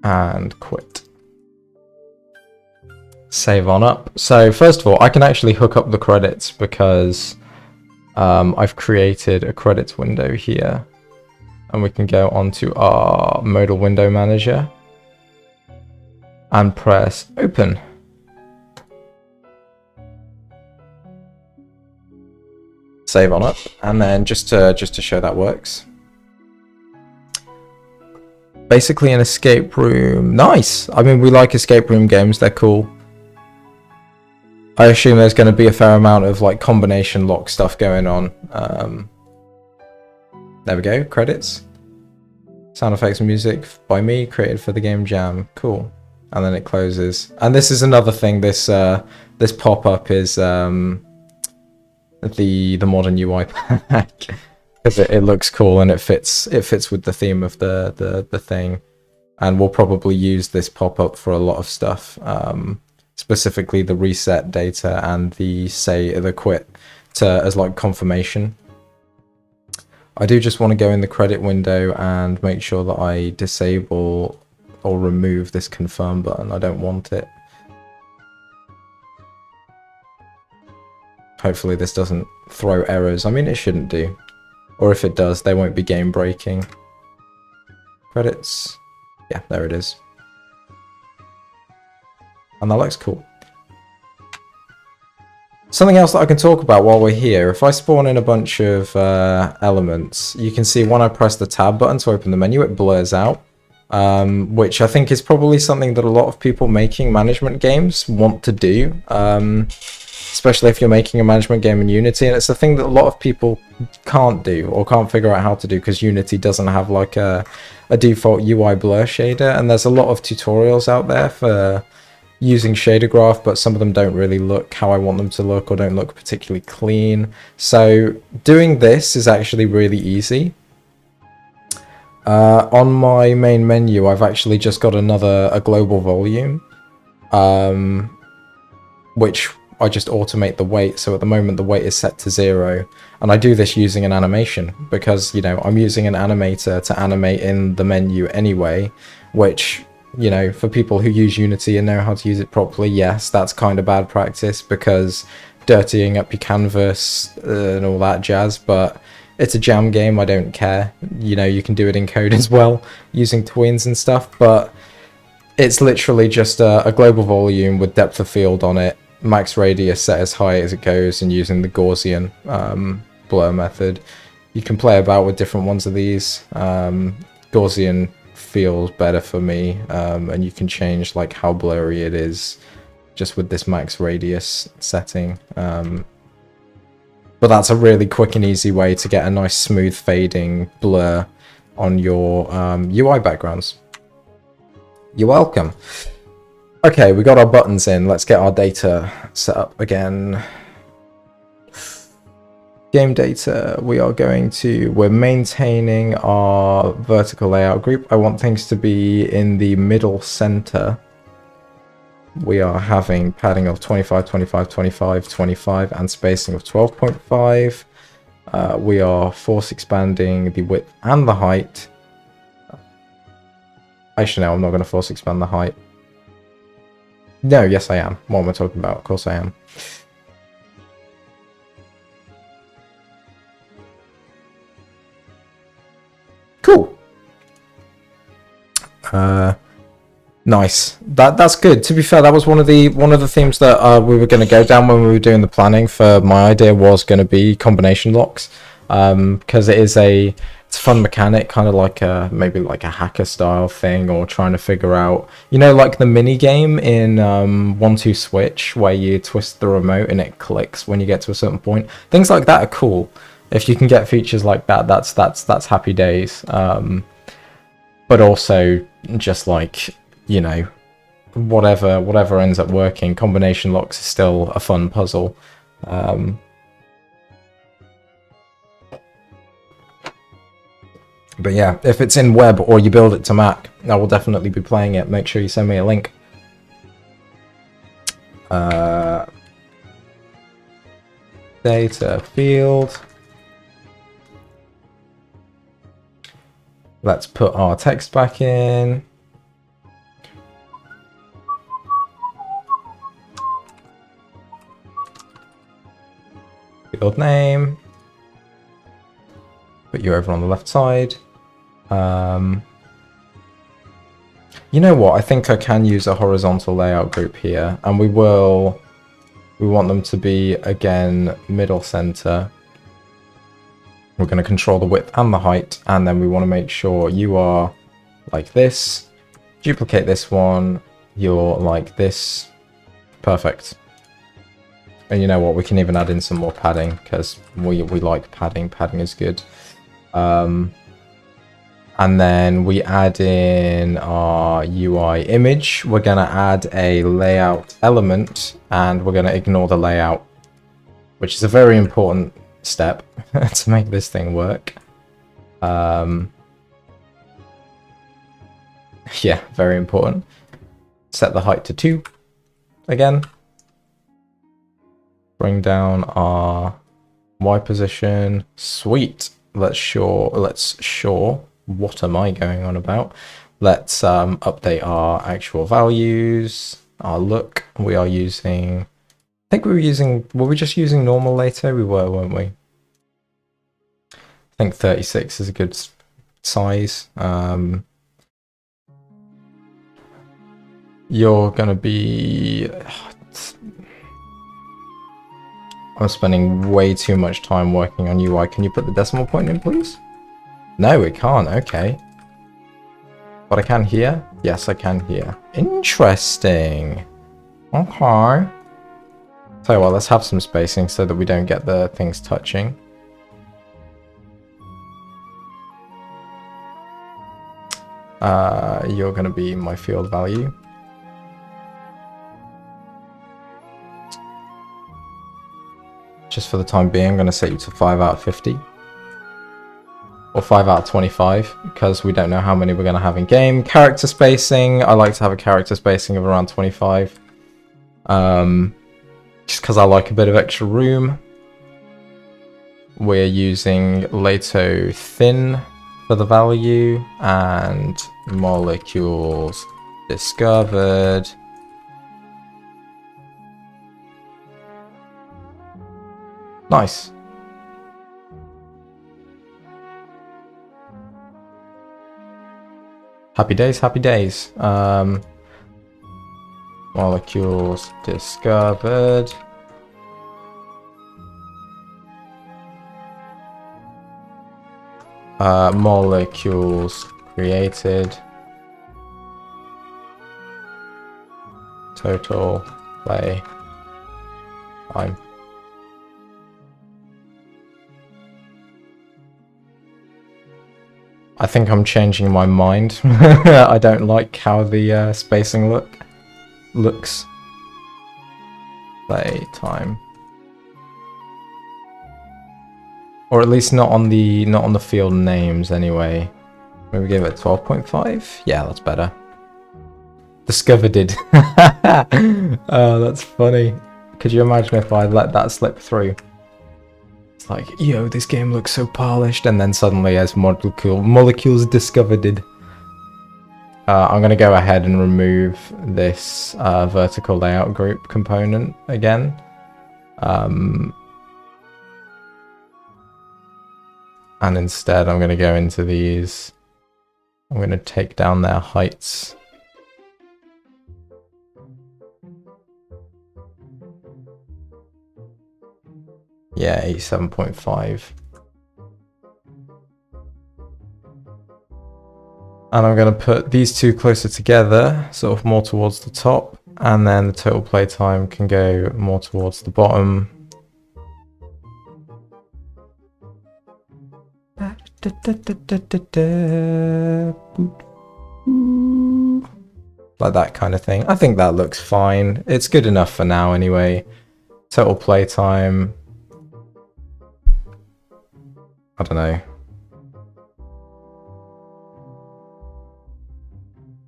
And quit. Save on up. So first of all, I can actually hook up the credits because I've created a credits window here. And we can go onto our modal window manager and press open. Save on up, and then just to show that works. Basically an escape room. Nice! I mean, we like escape room games, they're cool. I assume there's going to be a fair amount of like combination lock stuff going on. There we go, credits. Sound effects and music by me, created for the game Jam. Cool. And then it closes. And this is another thing, this pop-up is the modern UI pack. Because it looks cool and it fits with the theme of the thing. And we'll probably use this pop-up for a lot of stuff. Specifically the reset data and the quit as like confirmation. I do just want to go in the credit window and make sure that I disable or remove this confirm button. I don't want it. Hopefully this doesn't throw errors. I mean, it shouldn't do. Or if it does, they won't be game breaking. Credits. Yeah, there it is. And that looks cool. Something else that I can talk about while we're here, if I spawn in a bunch of elements, you can see when I press the tab button to open the menu, it blurs out, which I think is probably something that a lot of people making management games want to do, especially if you're making a management game in Unity, and it's a thing that a lot of people can't do or can't figure out how to do because Unity doesn't have like a default UI blur shader, and there's a lot of tutorials out there for using shader graph, but some of them don't really look how I want them to look or don't look particularly clean. So doing this is actually really easy. On my main menu, I've actually just got a global volume, which I just automate the weight. So at the moment the weight is set to 0, and I do this using an animation because, you know, I'm using an animator to animate in the menu anyway, which, you know, for people who use Unity and know how to use it properly, yes, that's kind of bad practice because dirtying up your canvas and all that jazz, but it's a jam game, I don't care. You know, you can do it in code as well, using twins and stuff, but it's literally just a global volume with depth of field on it, max radius set as high as it goes, and using the Gaussian blur method. You can play about with different ones of these. Gaussian feels better for me, and you can change like how blurry it is just with this max radius setting. But that's a really quick and easy way to get a nice smooth fading blur on your UI backgrounds. You're welcome. Okay, we got our buttons in. Let's get our data set up again. Game data, we're maintaining our vertical layout group. I want things to be in the middle center. We are having padding of 25, 25, 25, 25, and spacing of 12.5. We are force expanding the width and the height. Actually, no, I'm not going to force expand the height. No, yes, I am. What am I talking about? Of course I am. Cool. Nice. That's good. To be fair, that was one of the themes that we were going to go down when we were doing the planning. For my idea was going to be combination locks, because it's a fun mechanic, kind of like maybe like a hacker style thing, or trying to figure out, you know, like the mini game in 1-2 Switch where you twist the remote and it clicks when you get to a certain point. Things like that are cool. If you can get features like that, that's happy days. But also just like, you know, whatever ends up working, combination locks is still a fun puzzle. But yeah, if it's in web or you build it to Mac, I will definitely be playing it. Make sure you send me a link. Data field. Let's put our text back in. Field name. Put you over on the left side. You know what? I think I can use a horizontal layout group here, and we want them to be again middle center. We're going to control the width and the height, and then we want to make sure you are like this. Duplicate this one. You're like this. Perfect. And you know what? We can even add in some more padding because we like padding. Padding is good. And then we add in our UI image. We're going to add a layout element, and we're going to ignore the layout, which is a very important step to make this thing work. Yeah, very important. Set the height to 2 again. Bring down our Y position. Sweet. Let's show. What am I going on about? Let's update our actual values. Our look. We are using. I think were we just using normal later? We were, weren't we? I think 36 is a good size. You're gonna be. I'm spending way too much time working on UI. Can you put the decimal point in, please? No, we can't. Okay. But I can hear? Yes, I can hear. Interesting. Okay. So, well, let's have some spacing so that we don't get the things touching. You're going to be my field value. Just for the time being, I'm going to set you to 5 out of 50. Or 5 out of 25, because we don't know how many we're going to have in game. Character spacing, I like to have a character spacing of around 25. Just because I like a bit of extra room. We're using Lato thin for the value, and molecules discovered. Nice. Happy days, happy days. Molecules discovered. Molecules created. Total play time. I think I'm changing my mind. I don't like how the spacing looks. Play time. or at least not on the field names anyway. Maybe give it 12.5. Yeah, that's better. Discovered it. Oh, that's funny. Could you imagine if I let that slip through? It's like, yo, this game looks so polished, and then suddenly as molecules discovered it. I'm going to go ahead and remove this vertical layout group component again. And instead I'm going to go into these. I'm going to take down their heights. Yeah, 87.5. And I'm going to put these two closer together, sort of more towards the top, and then the total playtime can go more towards the bottom. Like that kind of thing. I think that looks fine. It's good enough for now anyway. Total playtime. I don't know.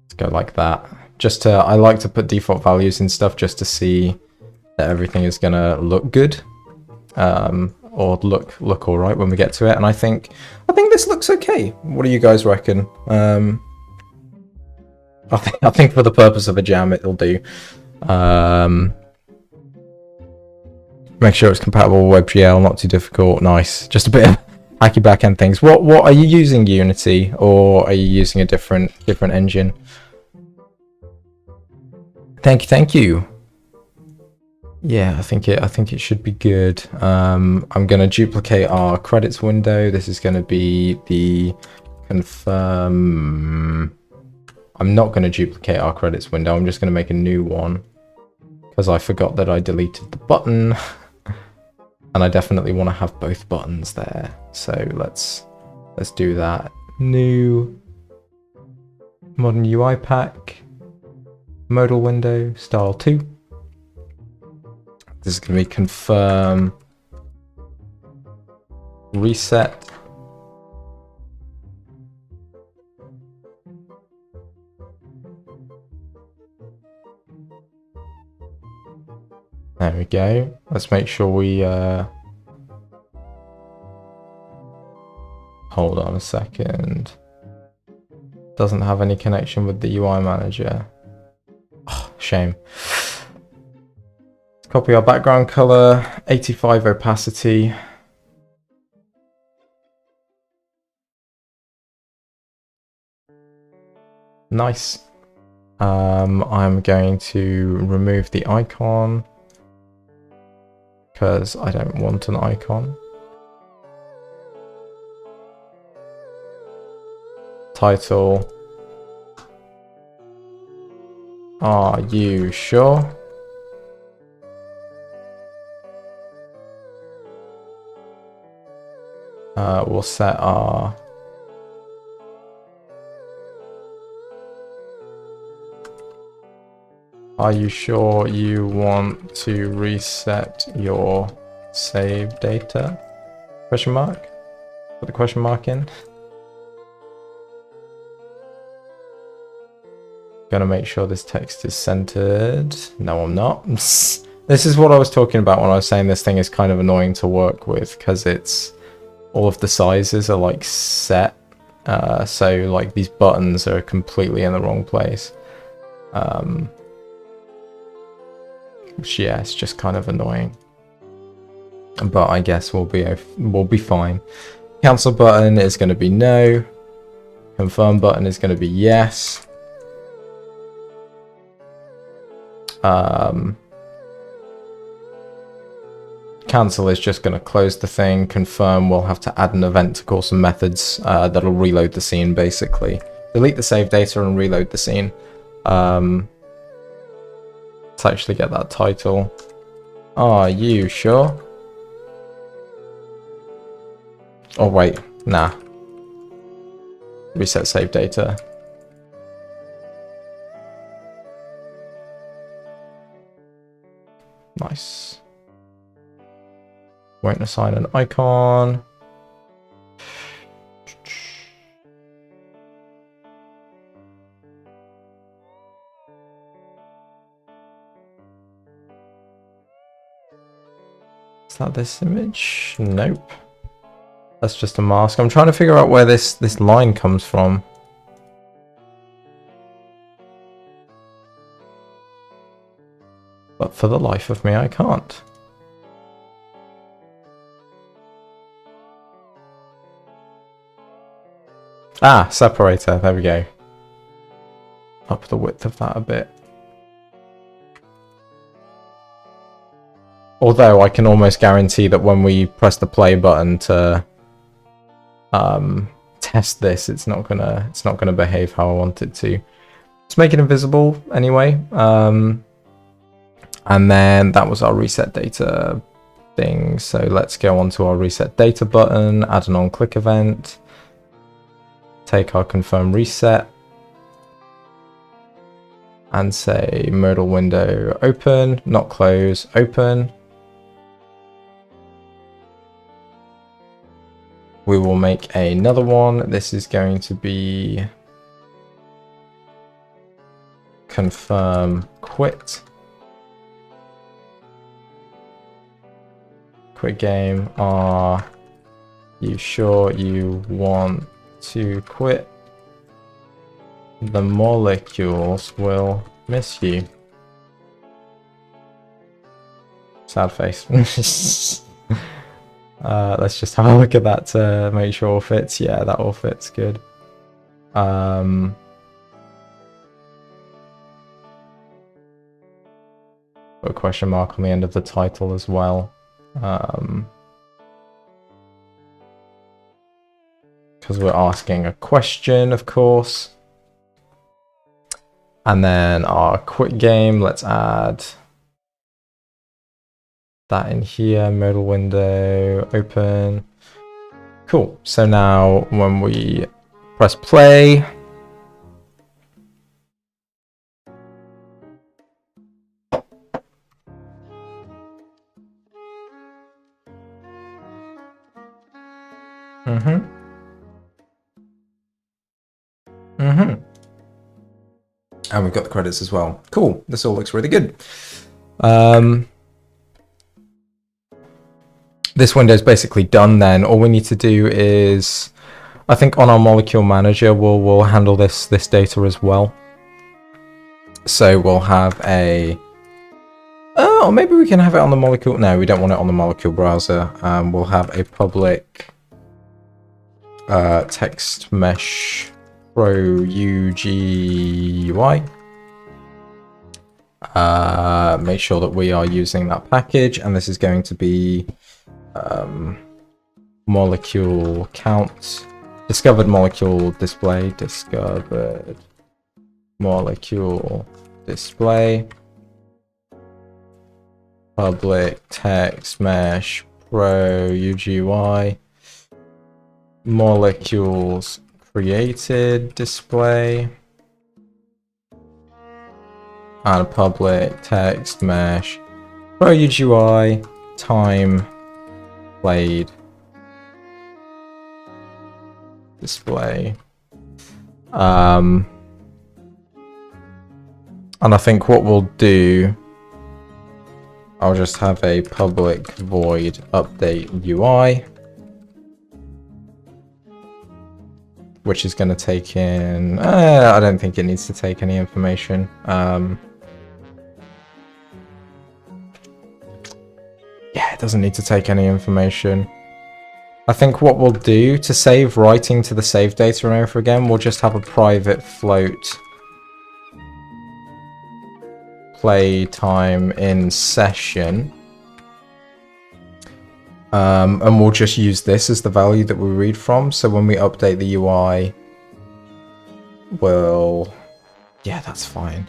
Let's go like that. Just to, I like to put default values in stuff just to see that everything is gonna look good. Or look all right when we get to it. And I think this looks okay. What do you guys reckon? I think for the purpose of a jam, it'll do. Make sure it's compatible with WebGL, not too difficult. Nice. Just a bit of hacky backend things. What are you using, Unity, or are you using a different engine? Thank you. Yeah, I think it should be good. I'm gonna duplicate our credits window. This is gonna be the confirm. I'm not gonna duplicate our credits window. I'm just gonna make a new one because I forgot that I deleted the button, and I definitely want to have both buttons there. So let's do that. New modern UI pack, modal window, style 2. This is going to be confirm, reset. There we go. Let's make sure we hold on a second. Doesn't have any connection with the UI manager. Oh, shame. Copy our background color, 85 opacity. Nice. I'm going to remove the icon because I don't want an icon. Title. Are you sure? We'll set our Are you sure you want to reset your save data? Question mark? Put the question mark in. Gonna make sure this text is centered. No, I'm not. This is what I was talking about when I was saying this thing is kind of annoying to work with because it's all of the sizes are like set, so like these buttons are completely in the wrong place, which yeah, it's just kind of annoying, but I guess we'll be fine. Cancel button is going to be no. Confirm button is going to be yes. Cancel is just going to close the thing. Confirm, we'll have to add an event to call some methods that'll reload the scene, basically. Delete the save data and reload the scene. Let's actually get that title. Are you sure? Oh wait, nah. Reset save data. Nice. Won't assign an icon. Is that this image? Nope. That's just a mask. I'm trying to figure out where this line comes from. But for the life of me, I can't. Ah, separator. There we go. Up the width of that a bit. Although I can almost guarantee that when we press the play button to test this, it's not gonna behave how I want it to. Let's make it invisible anyway. And then that was our reset data thing. So let's go on to our reset data button, add an on-click event, take our confirm reset, and say modal window open, not close, open. We will make another one. This is going to be confirm quit. Quit game. Are you sure you want to quit? The molecules will miss you. Sad face. Let's just have a look at that to make sure all fits. Yeah, that all fits good. Put a question mark on the end of the title as well. Because we're asking a question, of course. And then our quit game, let's add that in here, modal window, open. Cool. So now when we press play, and we've got the credits as well. Cool. This all looks really good. This window is basically done then. All we need to do is, I think on our molecule manager, we'll handle this data as well. So we'll have a, or maybe we can have it on the molecule. No, we don't want it on the molecule browser. We'll have a public text mesh pro UGUI. Make sure that we are using that package, and this is going to be molecule count, discovered molecule display, discovered molecule display, public text mesh pro UGUI, molecules created display, and a public text mesh pro UGUI time played display. And I think what we'll do, I'll just have a public void update UI, which is going to take in, I don't think it needs to take any information. Yeah, it doesn't need to take any information. I think what we'll do to save writing to the save data over again, we'll just have a private float play time in session. And we'll just use this as the value that we read from. So when we update the UI, we'll, yeah, that's fine.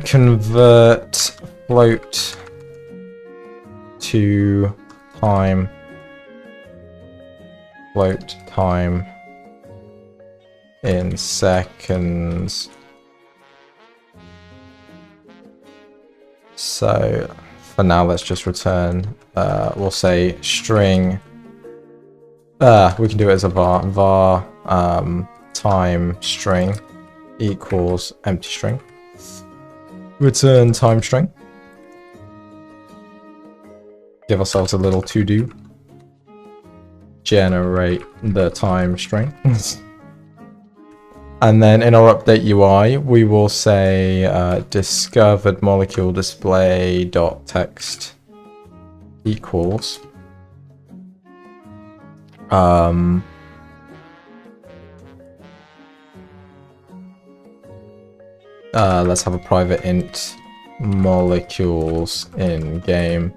Convert float to time. Float time in seconds. So for now, let's just return, we'll say string We can do it as a var time string equals empty string. Return time string. Give ourselves a little to do. Generate the time string. And then in our update UI, we will say discovered molecule display dot text equals let's have a private int molecules in game.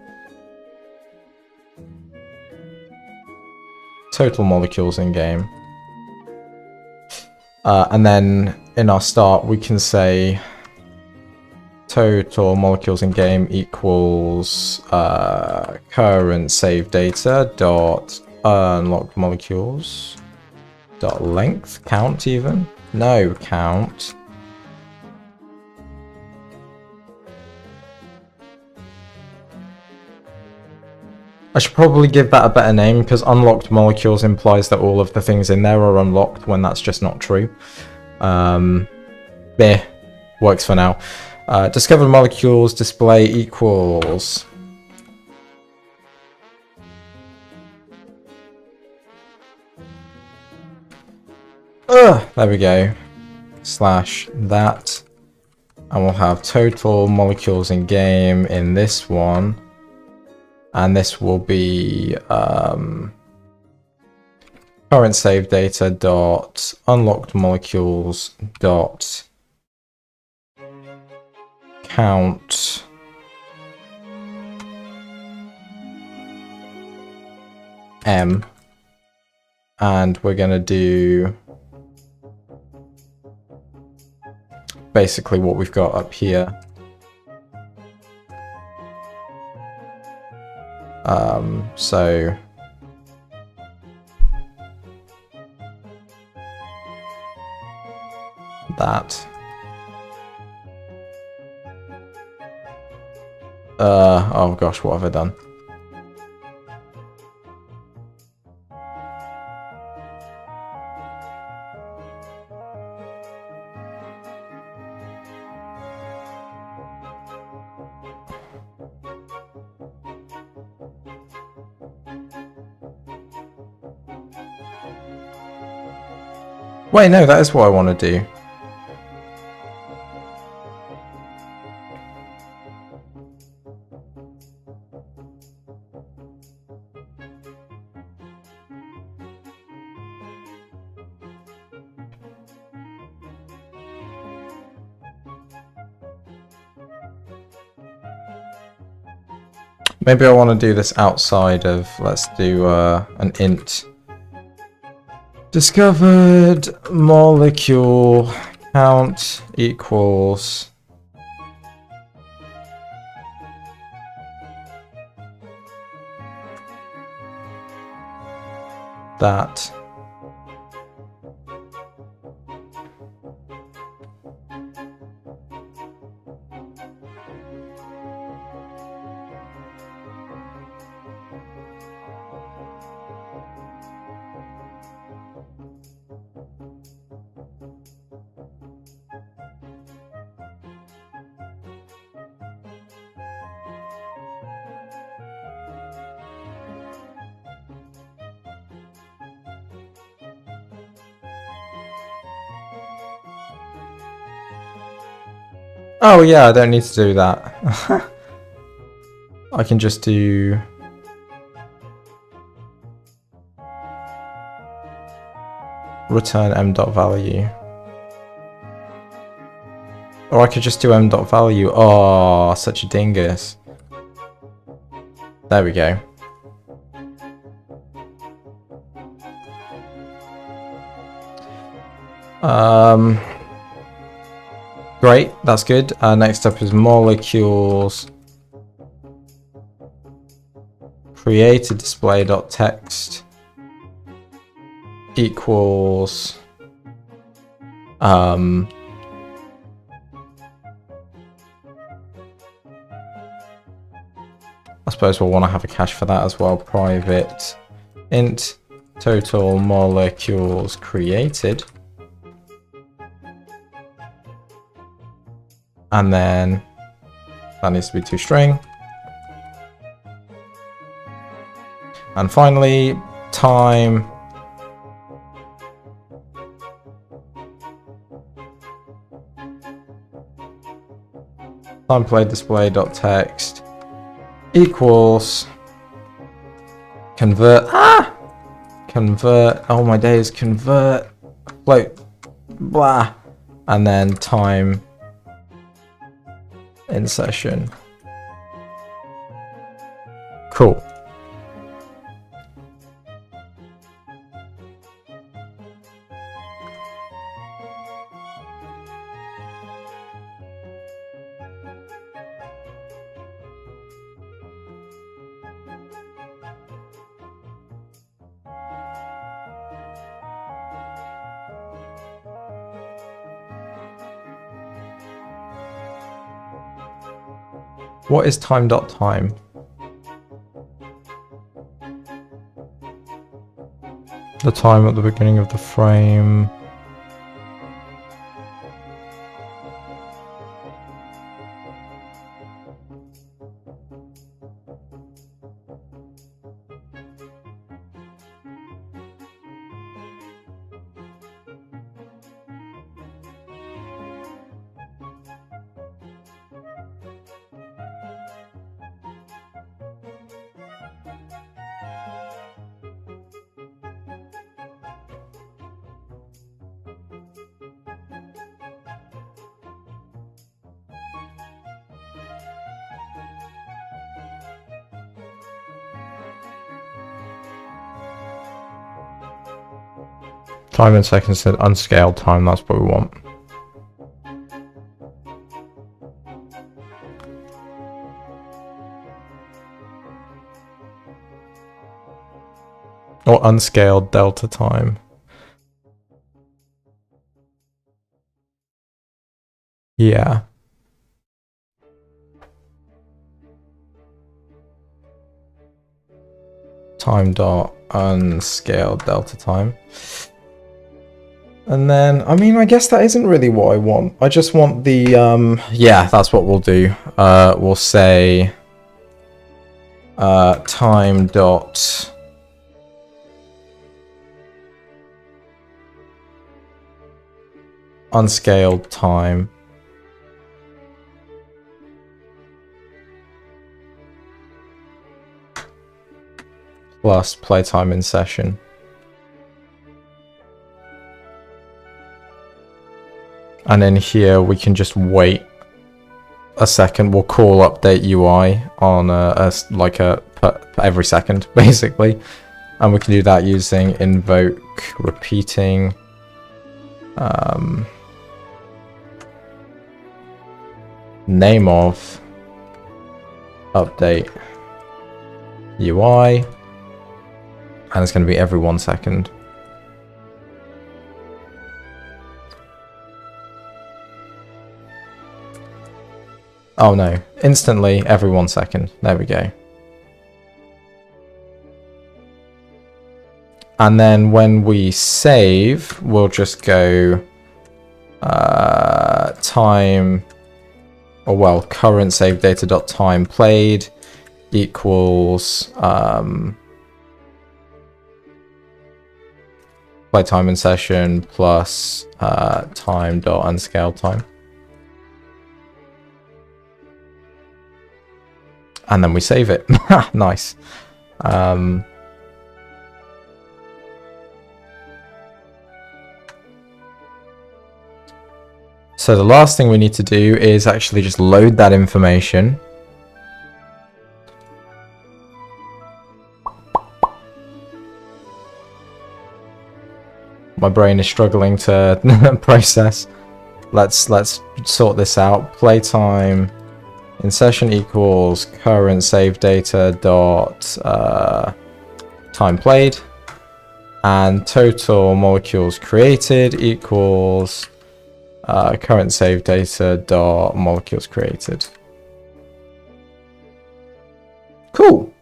Total molecules in game. And then in our start, we can say total molecules in game equals current save data dot unlocked molecules dot length count even no count. I should probably give that a better name because unlocked molecules implies that all of the things in there are unlocked when that's just not true. There, works for now. Discovered molecules display equals there we go, slash that, and we'll have total molecules in game in this one. And this will be current save data dot unlocked molecules dot count m, and we're gonna do basically what we've got up here. So that oh gosh, what have I done? Wait, no, that is what I want to do. Maybe I want to do this outside of, let's do an int. Discovered molecule count equals that. Oh yeah, I don't need to do that. I can just do return m.value. Or I could just do m.value. Oh, such a dingus. There we go. Great, that's good. Next up is molecules. Create a display.text equals I suppose we'll want to have a cache for that as well. Private int total molecules created, and then that needs to be toString, and finally time played display.text equals convert oh my days, convert float blah, and then time in session. Cool. What is time.time? The time at the beginning of the frame. Time in seconds to unscaled time, that's what we want. Or unscaled delta time. Yeah. Time dot unscaled delta time. And then, I mean, I guess that isn't really what I want. I just want the, yeah, that's what we'll do. We'll say time dot unscaled time plus playtime in session. And then here we can just wait a second. We'll call update UI on every second basically, and we can do that using invoke repeating name of update UI, and it's going to be every 1 second. Oh no, instantly every 1 second. There we go. And then when we save, we'll just go time, or well, current save data dot time played equals play time in session plus time dot unscaled time. And then we save it. Nice. So the last thing we need to do is actually just load that information. My brain is struggling to process. Let's sort this out. Playtime in session equals current save data dot time played, and total molecules created equals current save data dot molecules created. Cool.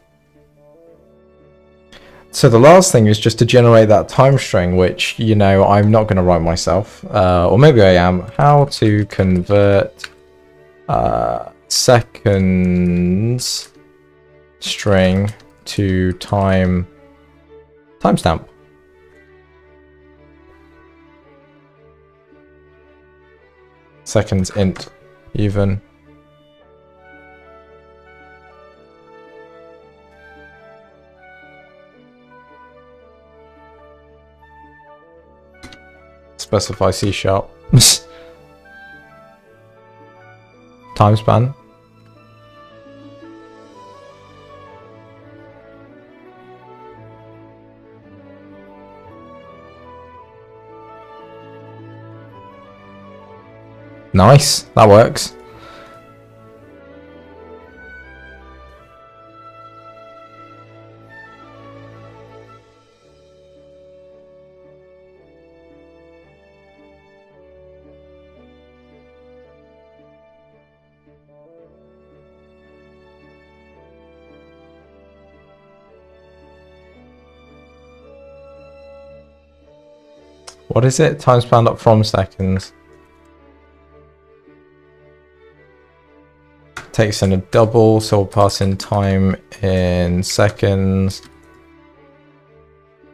So the last thing is just to generate that time string, which, you know, I'm not going to write myself, or maybe I am. How to convert seconds string to timestamp. Seconds int even. Specify C#. Time span. Nice, that works. What is it? Time span up from seconds. Takes in a double, so we'll pass in time in seconds.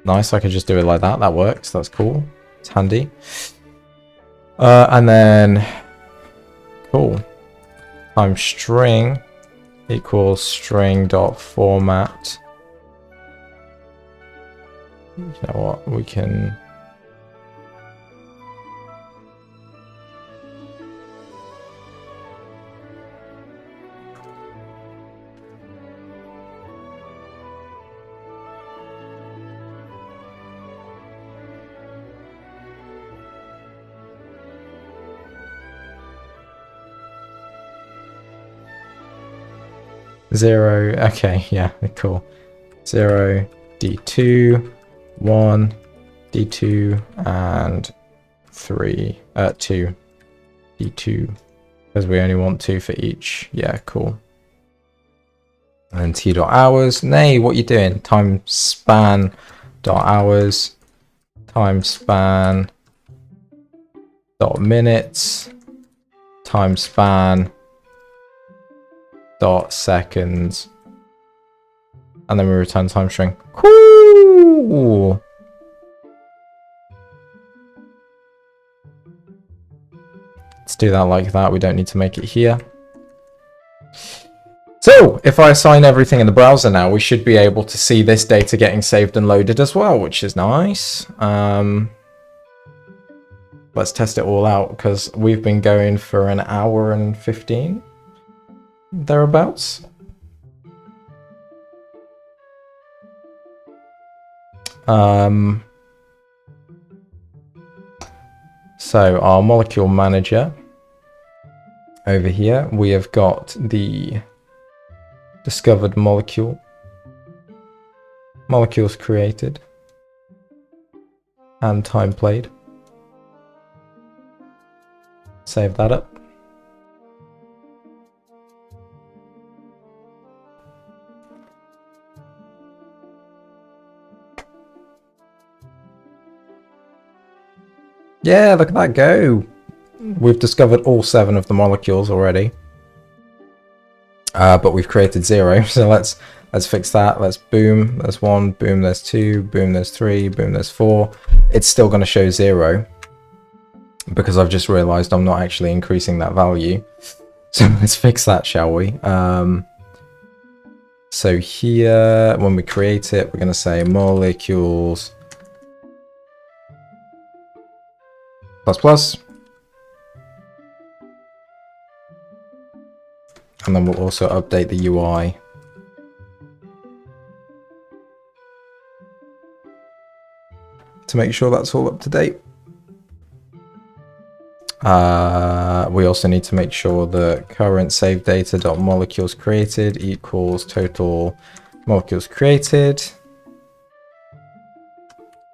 Nice, I could just do it like that. That works. That's cool. It's handy. And then, cool. Time string equals string dot format. You know what? We can. Zero, okay, yeah, cool. 0, D2, 1, D2, and 3, 2, D2, because we only want 2 for each. Yeah, cool. And then T dot hours. Nay, what you doing? Time span dot hours, time span dot minutes, time span dot seconds, and then we return time string. Cool. Let's do that like that. We don't need to make it here. So if I assign everything in the browser now, we should be able to see this data getting saved and loaded as well, which is nice. Let's test it all out, because we've been going for an hour and 15. Thereabouts. So our molecule manager over here, we have got the discovered molecule, molecules created, and time played. Save that up. Yeah, look at that go. We've discovered all 7 of the molecules already. But we've created 0, so let's fix that. Let's boom, there's 1, boom, there's 2, boom, there's 3, boom, there's 4. It's still going to show 0, because I've just realized I'm not actually increasing that value. So let's fix that, shall we? So here, when we create it, we're going to say molecules ++. And then we'll also update the UI. To make sure that's all up to date. We also need to make sure that current save data.molecules created equals total molecules created.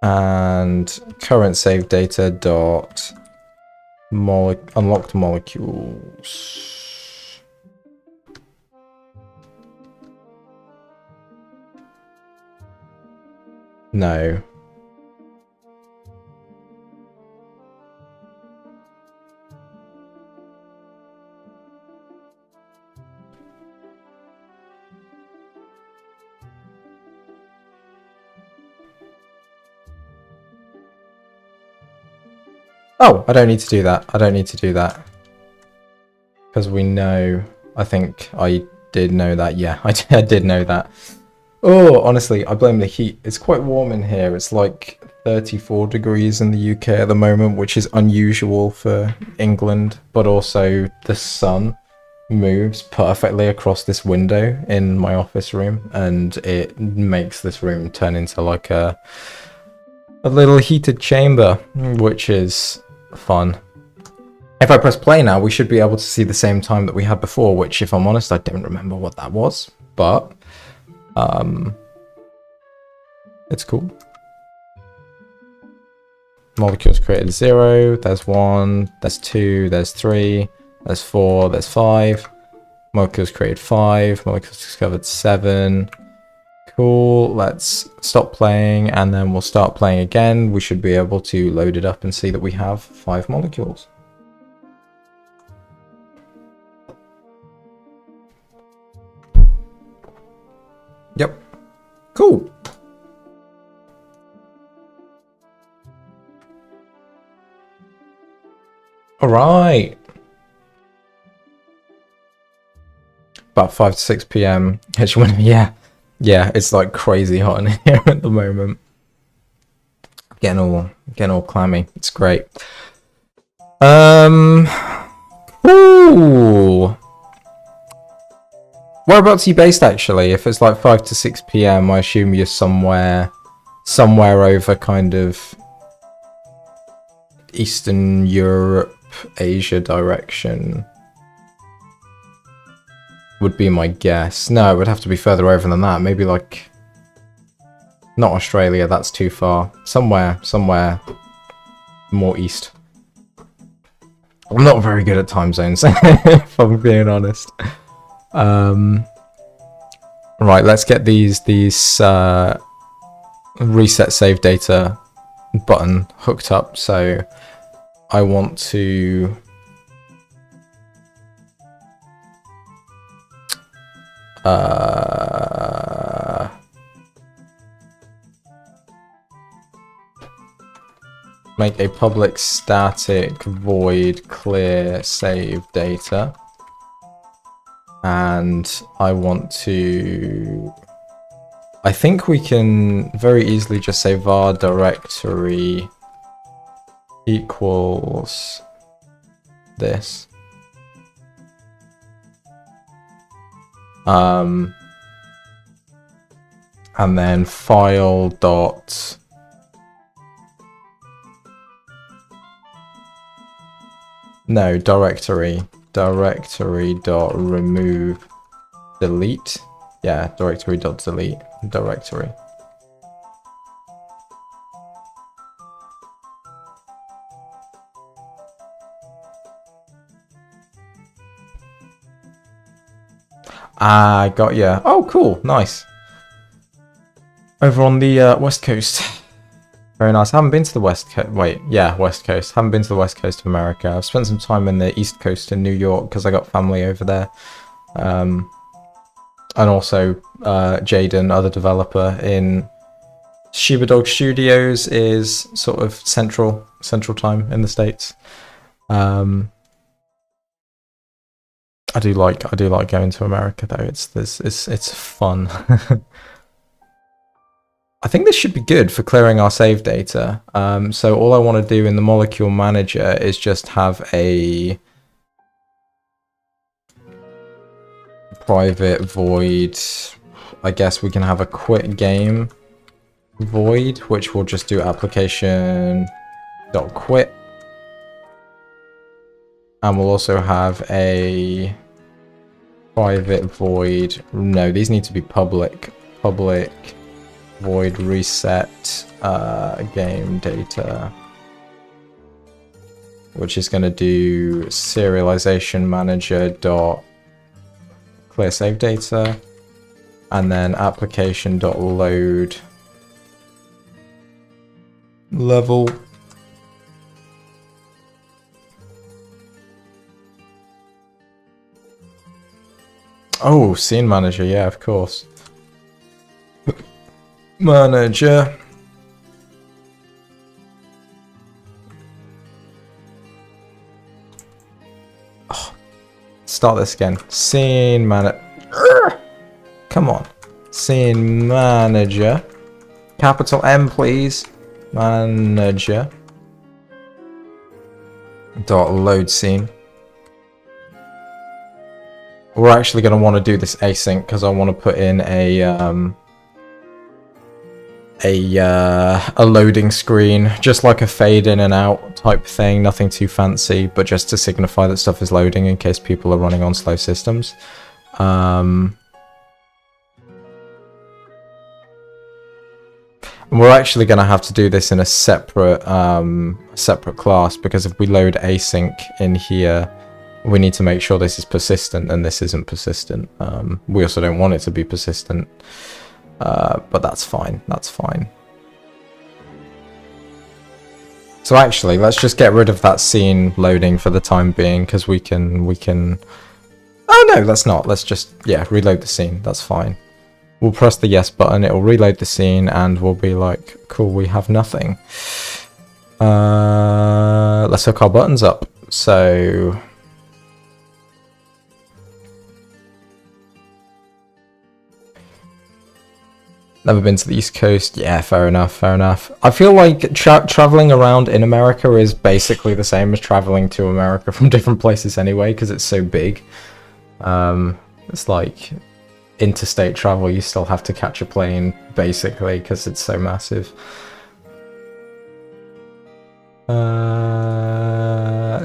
And current save data dot unlocked molecules. No. Oh, I don't need to do that. I don't need to do that. Because we know, I think I did know that. Yeah, I did know that. Oh, honestly, I blame the heat. It's quite warm in here. It's like 34 degrees in the UK at the moment, which is unusual for England. But also the sun moves perfectly across this window in my office room, and it makes this room turn into like a little heated chamber, which is fun. If I press play now, we should be able to see the same time that we had before, which, if I'm honest, I don't remember what that was, but it's cool. Molecules created 0, there's 1, there's 2, there's 3, there's 4, there's 5. Molecules created 5, molecules discovered 7. Cool, let's stop playing and then we'll start playing again. We should be able to load it up and see that we have 5 molecules. Yep. Cool. All right. About 5 to 6 p.m. Yeah. Yeah, it's like crazy hot in here at the moment. Getting all clammy. It's great. Ooh. Whereabouts are you based actually? If it's like 5 to 6 p.m, I assume you're somewhere over kind of Eastern Europe, Asia direction. Would be my guess. No, it would have to be further over than that. Maybe like, not Australia, that's too far. Somewhere more east. I'm not very good at time zones, if I'm being honest. Right, let's get these reset save data button hooked up. So I want to make a public static void clear save data, and I want to, I think we can very easily just say var directory equals this. And then file dot directory dot remove delete. Yeah, directory dot delete directory. Ah, got ya. Oh, cool, nice. Over on the west coast. Very nice. I haven't been to the west coast. Wait, yeah, west coast. Haven't been to the west coast of America. I've spent some time in the east coast in New York because I got family over there. And also Jaden, other developer in Shiba Dog Studios, is sort of central time in the States. I do like going to America though. It's fun. I think this should be good for clearing our save data. So all I want to do in the molecule manager is just have a private void. I guess we can have a quit game void, which will just do application.quit. And we'll also have a private void. No, these need to be public void reset game data, which is going to do serialization manager dot clear save data, and then application dot load level. Oh, scene manager, yeah, of course. Manager. Oh, start this again. Scene manager. Come on. Scene manager. Capital M, please. Manager. Dot load scene. We're actually going to want to do this async because I want to put in a loading screen, just like a fade in and out type thing, nothing too fancy, but just to signify that stuff is loading in case people are running on slow systems. We're actually going to have to do this in a separate class, because if we load async in here, we need to make sure this is persistent, and this isn't persistent. We also don't want it to be persistent, but that's fine. That's fine. So actually, let's just get rid of that scene loading for the time being, because we can. Oh no, let's not. Let's just reload the scene. That's fine. We'll press the yes button. It'll reload the scene, and we'll be like, cool, we have nothing. Let's hook our buttons up. So. Never been to the East Coast. Yeah, fair enough, fair enough. I feel like traveling around in America is basically the same as traveling to America from different places anyway, because it's so big. It's like interstate travel, you still have to catch a plane, basically, because it's so massive.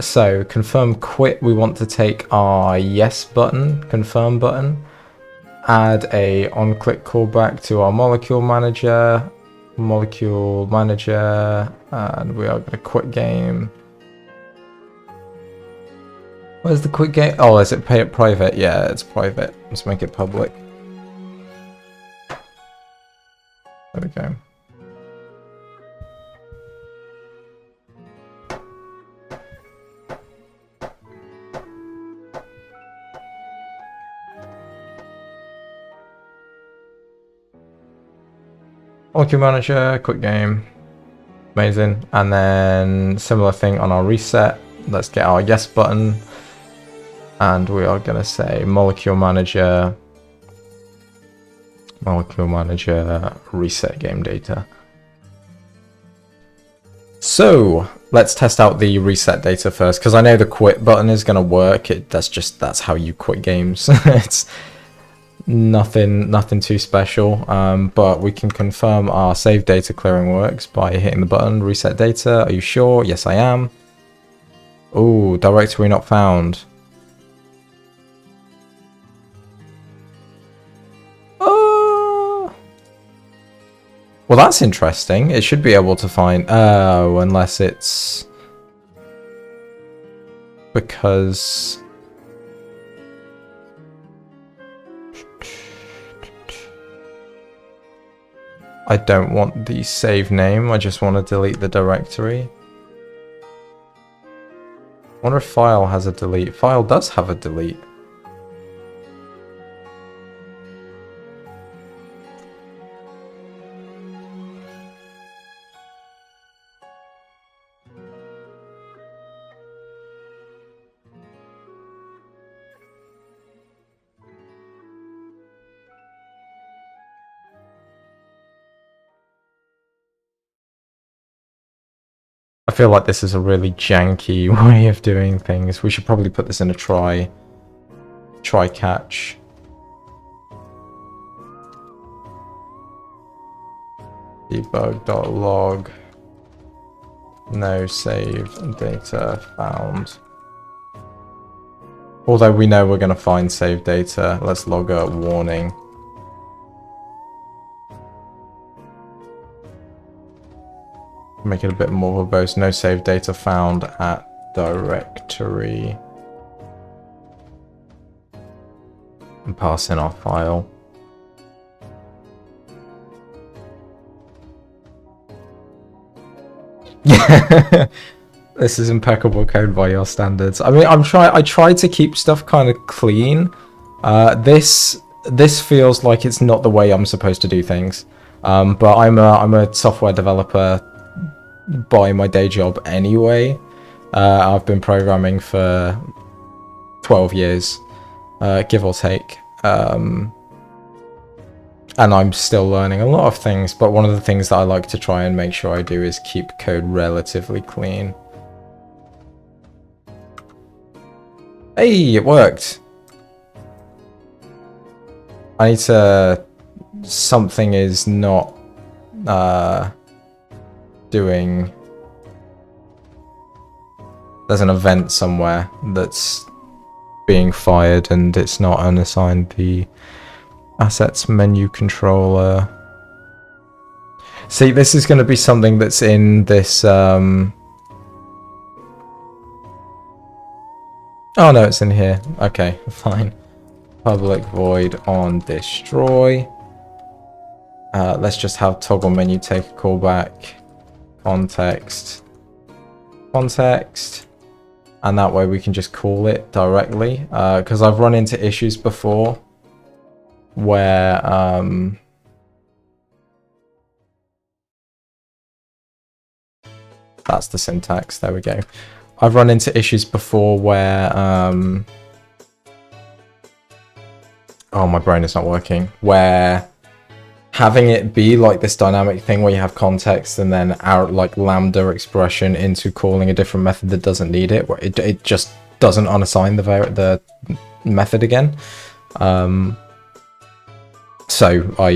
So, confirm quit, we want to take our yes button, confirm button. Add a on-click callback to our molecule manager, and we are going to quit game. Where's the quit game? Oh, is it pay it private? Yeah, it's private. Let's make it public. There we go. Molecule manager, quick game, amazing. And then similar thing on our reset. Let's get our yes button, and we are gonna say molecule manager, reset game data. So let's test out the reset data first, because I know the quit button is gonna work. That's how you quit games. It's nothing too special, but we can confirm our save data clearing works by hitting the button reset data. Are you sure? Yes, I am. Oh, directory not found. Well, that's interesting. It should be able to find, unless it's because I don't want the save name, I just want to delete the directory. I wonder if file has a delete. File does have a delete. I feel like this is a really janky way of doing things. We should probably put this in a try catch. Debug.log. No save data found. Although we know we're going to find save data, let's log a warning. Make it a bit more verbose. No save data found at directory. And pass in our file. Yeah. This is impeccable code by your standards. I mean, I try to keep stuff kind of clean. This feels like it's not the way I'm supposed to do things. But I'm a software developer by my day job anyway. I've been programming for 12 years, give or take. And I'm still learning a lot of things, but one of the things that I like to try and make sure I do is keep code relatively clean. Hey, it worked! I need to... Something is not... doing... There's an event somewhere that's being fired and it's not unassigned the assets menu controller. See, this is going to be something that's in this oh no, it's in here. Okay, fine. Public void on destroy. Let's just have toggle menu take a callback. Context. And that way we can just call it directly. Because I've run into issues before where that's the syntax, there we go. I've run into issues before where oh, my brain is not working, where having it be like this dynamic thing where you have context and then our like lambda expression into calling a different method that doesn't need it, where it just doesn't unassign the method again. So I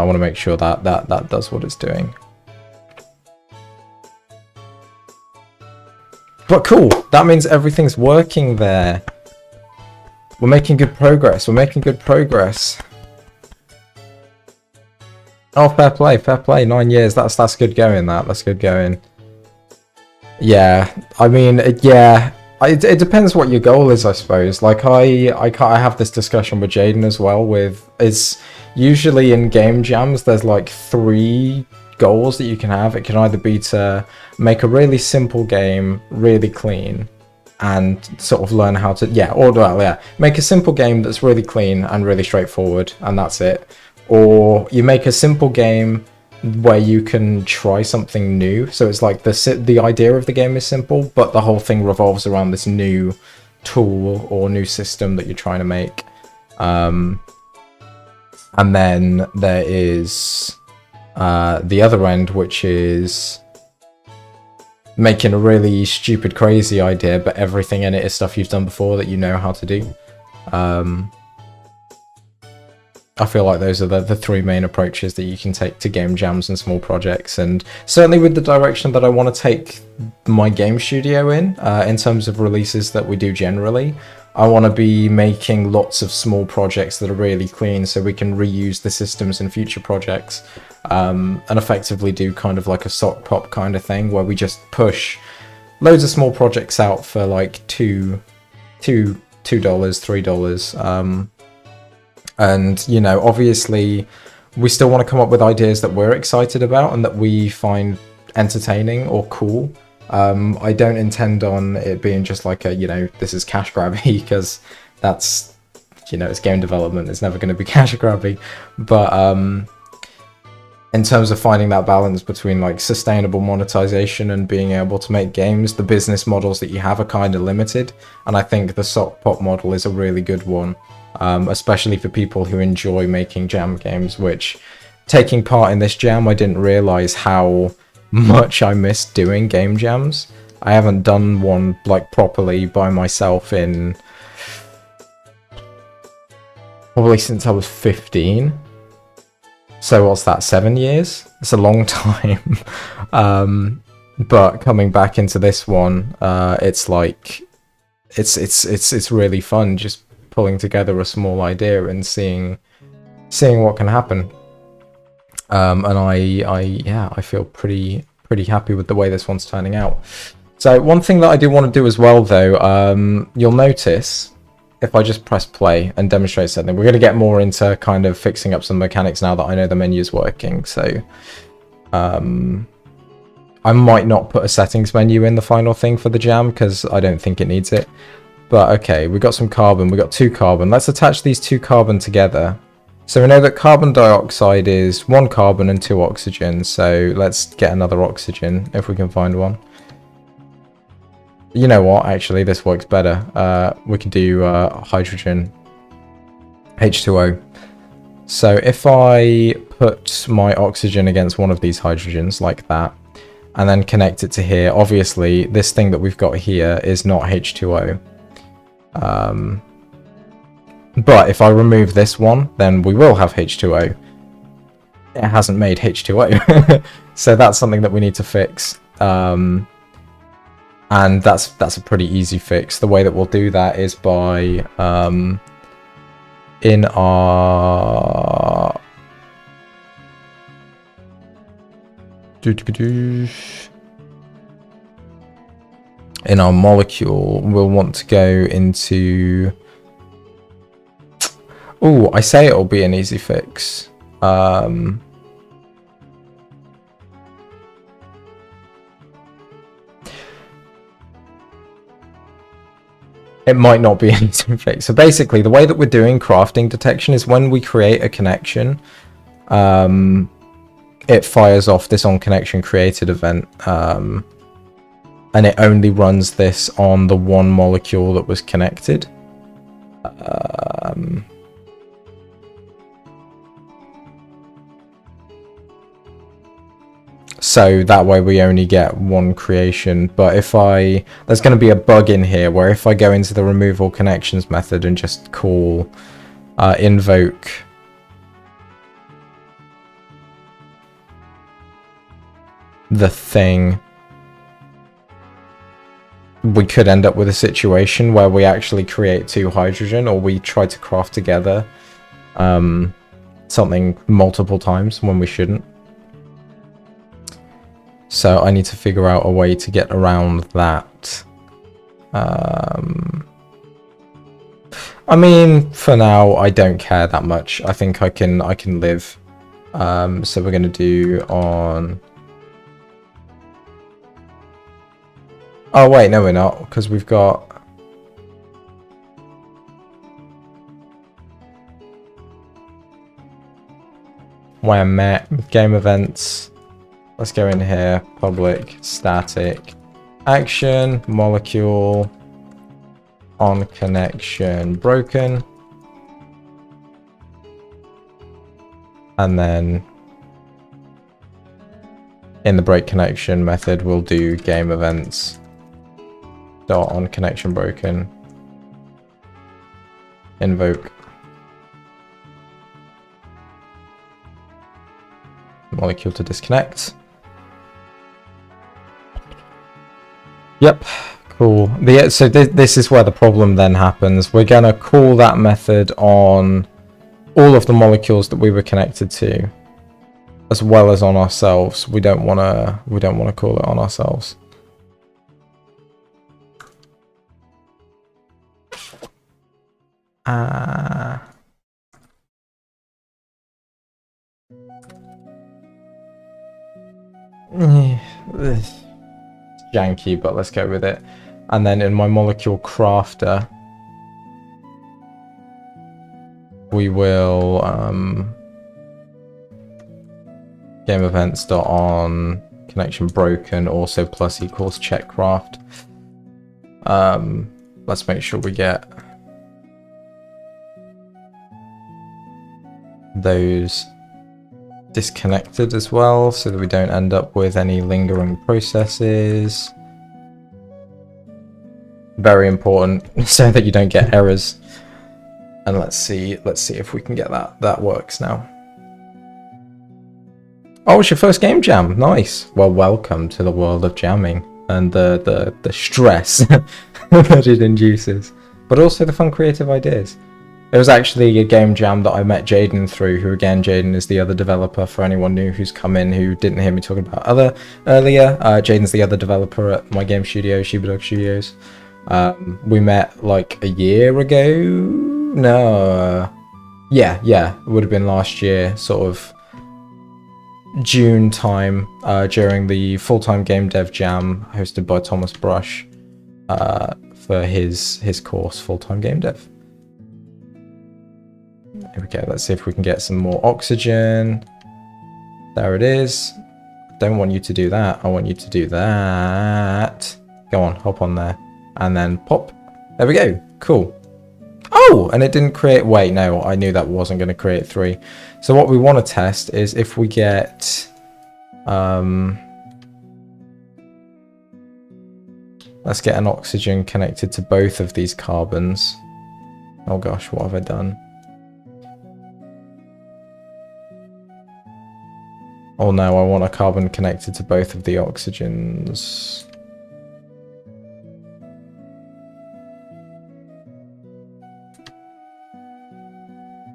want to make sure that that does what it's doing. But cool, that means everything's working there. We're making good progress. Oh, fair play. 9 years. That's good going. That's good going. Yeah, I mean, yeah. It depends what your goal is, I suppose. Like I have this discussion with Jaden as well. It's usually in game jams. There's like 3 goals that you can have. It can either be to make a really simple game really clean and sort of learn how to make a simple game that's really clean and really straightforward, and that's it. Or you make a simple game where you can try something new. So it's like the idea of the game is simple, but the whole thing revolves around this new tool or new system that you're trying to make. And then there is the other end, which is making a really stupid, crazy idea, but everything in it is stuff you've done before that you know how to do. I feel like those are the 3 main approaches that you can take to game jams and small projects, and certainly with the direction that I want to take my game studio in terms of releases that we do generally. I want to be making lots of small projects that are really clean so we can reuse the systems in future projects, and effectively do kind of like a sock pop kind of thing where we just push loads of small projects out for like $2, $3. And, you know, obviously we still want to come up with ideas that we're excited about and that we find entertaining or cool. I don't intend on it being just like a, you know, this is cash grabby, because that's, you know, it's game development. It's never going to be cash grabby. But in terms of finding that balance between like sustainable monetization and being able to make games, the business models that you have are kind of limited. And I think the sock pop model is a really good one. Especially for people who enjoy making jam games, which, taking part in this jam, I didn't realize how much I missed doing game jams. I haven't done one like properly by myself in probably since I was 15. So what's that, 7 years? It's a long time. But coming back into this one, it's like it's really fun just pulling together a small idea and seeing what can happen. And I feel pretty happy with the way this one's turning out. So one thing that I do want to do as well, though, you'll notice if I just press play and demonstrate something, we're going to get more into kind of fixing up some mechanics now that I know the menu's working. So I might not put a settings menu in the final thing for the jam because I don't think it needs it. But okay, we got some carbon, we got 2 carbon. Let's attach these 2 carbon together. So we know that carbon dioxide is 1 carbon and 2 oxygen. So let's get another oxygen if we can find one. You know what, actually this works better. We can do hydrogen, H2O. So if I put my oxygen against one of these hydrogens like that, and then connect it to here, obviously this thing that we've got here is not H2O. But if I remove this one, then we will have H2O. It hasn't made H2O. So that's something that we need to fix. And that's a pretty easy fix. The way that we'll do that is by in our molecule, we'll want to go into... Oh, I say it'll be an easy fix. It might not be an easy fix. So basically, the way that we're doing crafting detection is when we create a connection, it fires off this onConnectionCreated event, and it only runs this on the one molecule that was connected. So that way we only get one creation. But if there's going to be a bug in here where if I go into the remove all connections method and just call invoke the thing, we could end up with a situation where we actually create 2 hydrogen, or we try to craft together something multiple times when we shouldn't. So I need to figure out a way to get around that. I mean, for now, I don't care that much. I think I can live. So we're gonna do on... Oh wait, no we're not, because we've got... Where met game events. Let's go in here, public, static, action, molecule, on connection, broken. And then in the break connection method, we'll do game events dot on connection broken, invoke molecule to disconnect. Yep, cool. So this is where the problem then happens. We're gonna call that method on all of the molecules that we were connected to, as well as on ourselves. We don't wanna call it on ourselves. Janky, but let's go with it. And then in my molecule crafter, we will game events dot on connection broken, also plus equals check craft. Let's make sure we get those disconnected as well, so that we don't end up with any lingering processes. Very important, so that you don't get errors. And let's see if we can get that works now. Oh, it's your first game jam. Nice. Well, welcome to the world of jamming and the stress that it induces, but also the fun creative ideas. It was actually a game jam that I met Jaden through, who again, Jaden is the other developer for anyone new who's come in who didn't hear me talking about earlier. Jaden's the other developer at my game studio, Shibadog Studios. We met like a year ago. No, yeah, it would have been last year, sort of June time during the full-time game dev jam hosted by Thomas Brush for his course full-time game dev. Here we go. Let's see if we can get some more oxygen. There it is. Don't want you to do that. I want you to do that. Go on, hop on there. And then pop. There we go. Cool. Oh, and it didn't create... Wait, no, I knew that wasn't going to create 3. So what we want to test is if we get... let's get an oxygen connected to both of these carbons. Oh gosh, what have I done? Oh no, I want a carbon connected to both of the oxygens.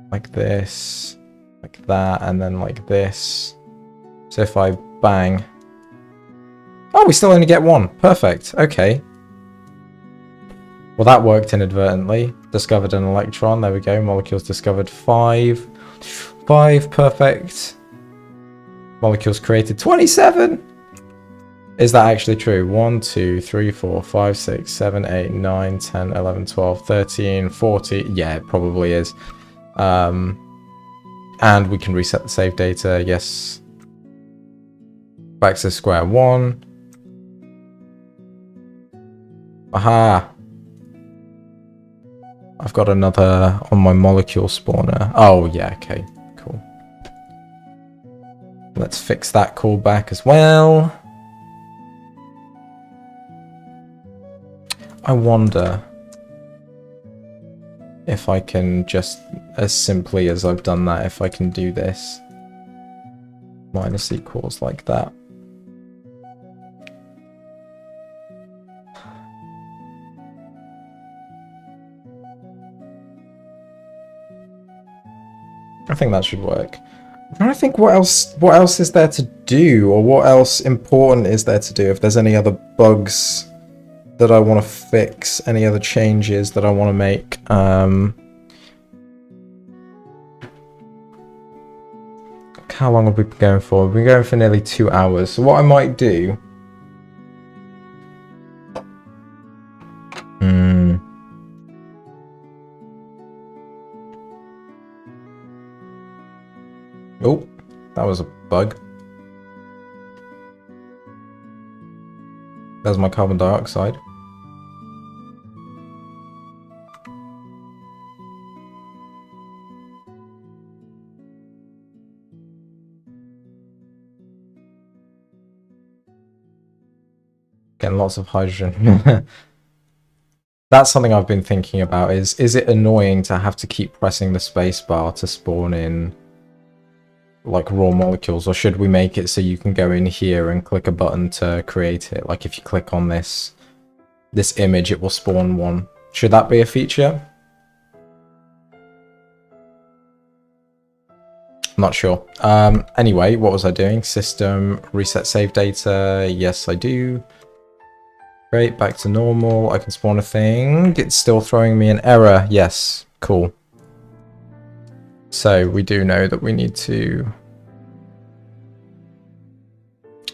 Like this, like that, and then like this. So if I bang... Oh, we still only get 1. Perfect. Okay. Well, that worked inadvertently. Discovered an electron. There we go. Molecules discovered 5. 5. Perfect. Molecules created 27. Is that actually true? 1, 2, 3, 4, 5, 6, 7, 8, 9, 10, 11, 12, 13, 14. Yeah, it probably is. And we can reset the save data. Yes. Back to square 1. Aha. I've got another on my molecule spawner. Oh, yeah, okay. Cool. Let's fix that callback as well. I wonder if I can just, as simply as I've done that, if I can do this. Minus equals like that. I think that should work. I'm trying to think what else is there to do, or what else important is there to do, if there's any other bugs that I want to fix, any other changes that I want to make. How long have we been going for? We've been going for nearly 2 hours. So what I might do... Oh, that was a bug. There's my carbon dioxide. Getting lots of hydrogen. That's something I've been thinking about, is it annoying to have to keep pressing the space bar to spawn in like raw molecules, or should we make it so you can go in here and click a button to create it? Like if you click on this image, it will spawn one. Should that be a feature? Not sure. Anyway, what was I doing? System, reset save data. Yes, I do. Great, back to normal. I can spawn a thing. It's still throwing me an error. Yes, cool. So we do know that we need to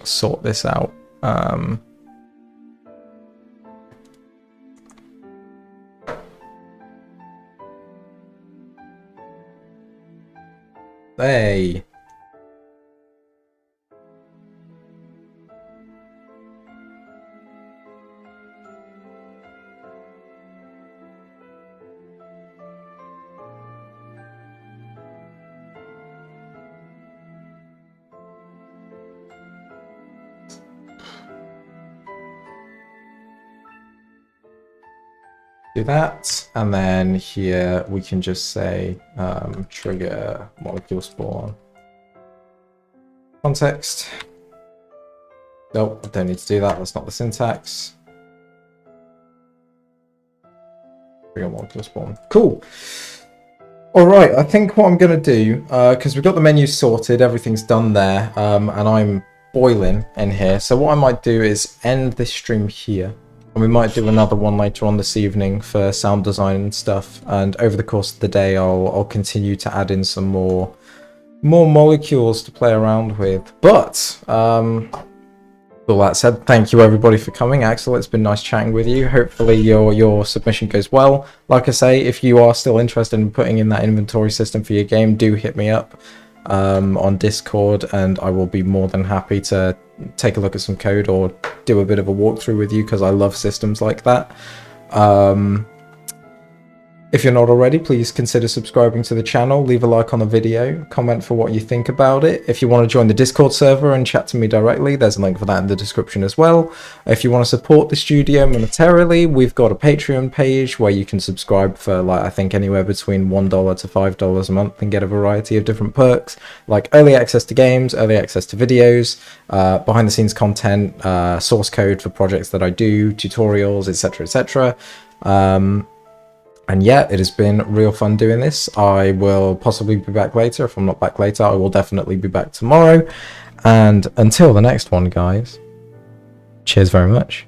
sort this out. Hey. Do that, and then here we can just say trigger molecule spawn. Context. Nope, I don't need to do that. That's not the syntax. Trigger molecule spawn. Cool. All right, I think what I'm gonna do, because we've got the menu sorted, everything's done there, and I'm boiling in here. So what I might do is end this stream here. And we might do another one later on this evening for sound design and stuff. And over the course of the day, I'll continue to add in some more more molecules to play around with. But all that said, thank you everybody for coming. Axel, it's been nice chatting with you. Hopefully your submission goes well. Like I say, if you are still interested in putting in that inventory system for your game, do hit me up on Discord, and I will be more than happy to take a look at some code or do a bit of a walkthrough with you, because I love systems like that. If you're not already, please consider subscribing to the channel, leave a like on the video, comment for what you think about it. If you want to join the Discord server and chat to me directly, there's a link for that in the description as well. If you want to support the studio monetarily, we've got a Patreon page where you can subscribe for, like, I think anywhere between $1 to $5 a month and get a variety of different perks, like early access to games, early access to videos, behind the scenes content, source code for projects that I do, tutorials, etc, etc. And yeah, it has been real fun doing this. I will possibly be back later. If I'm not back later, I will definitely be back tomorrow. And until the next one, guys, cheers very much.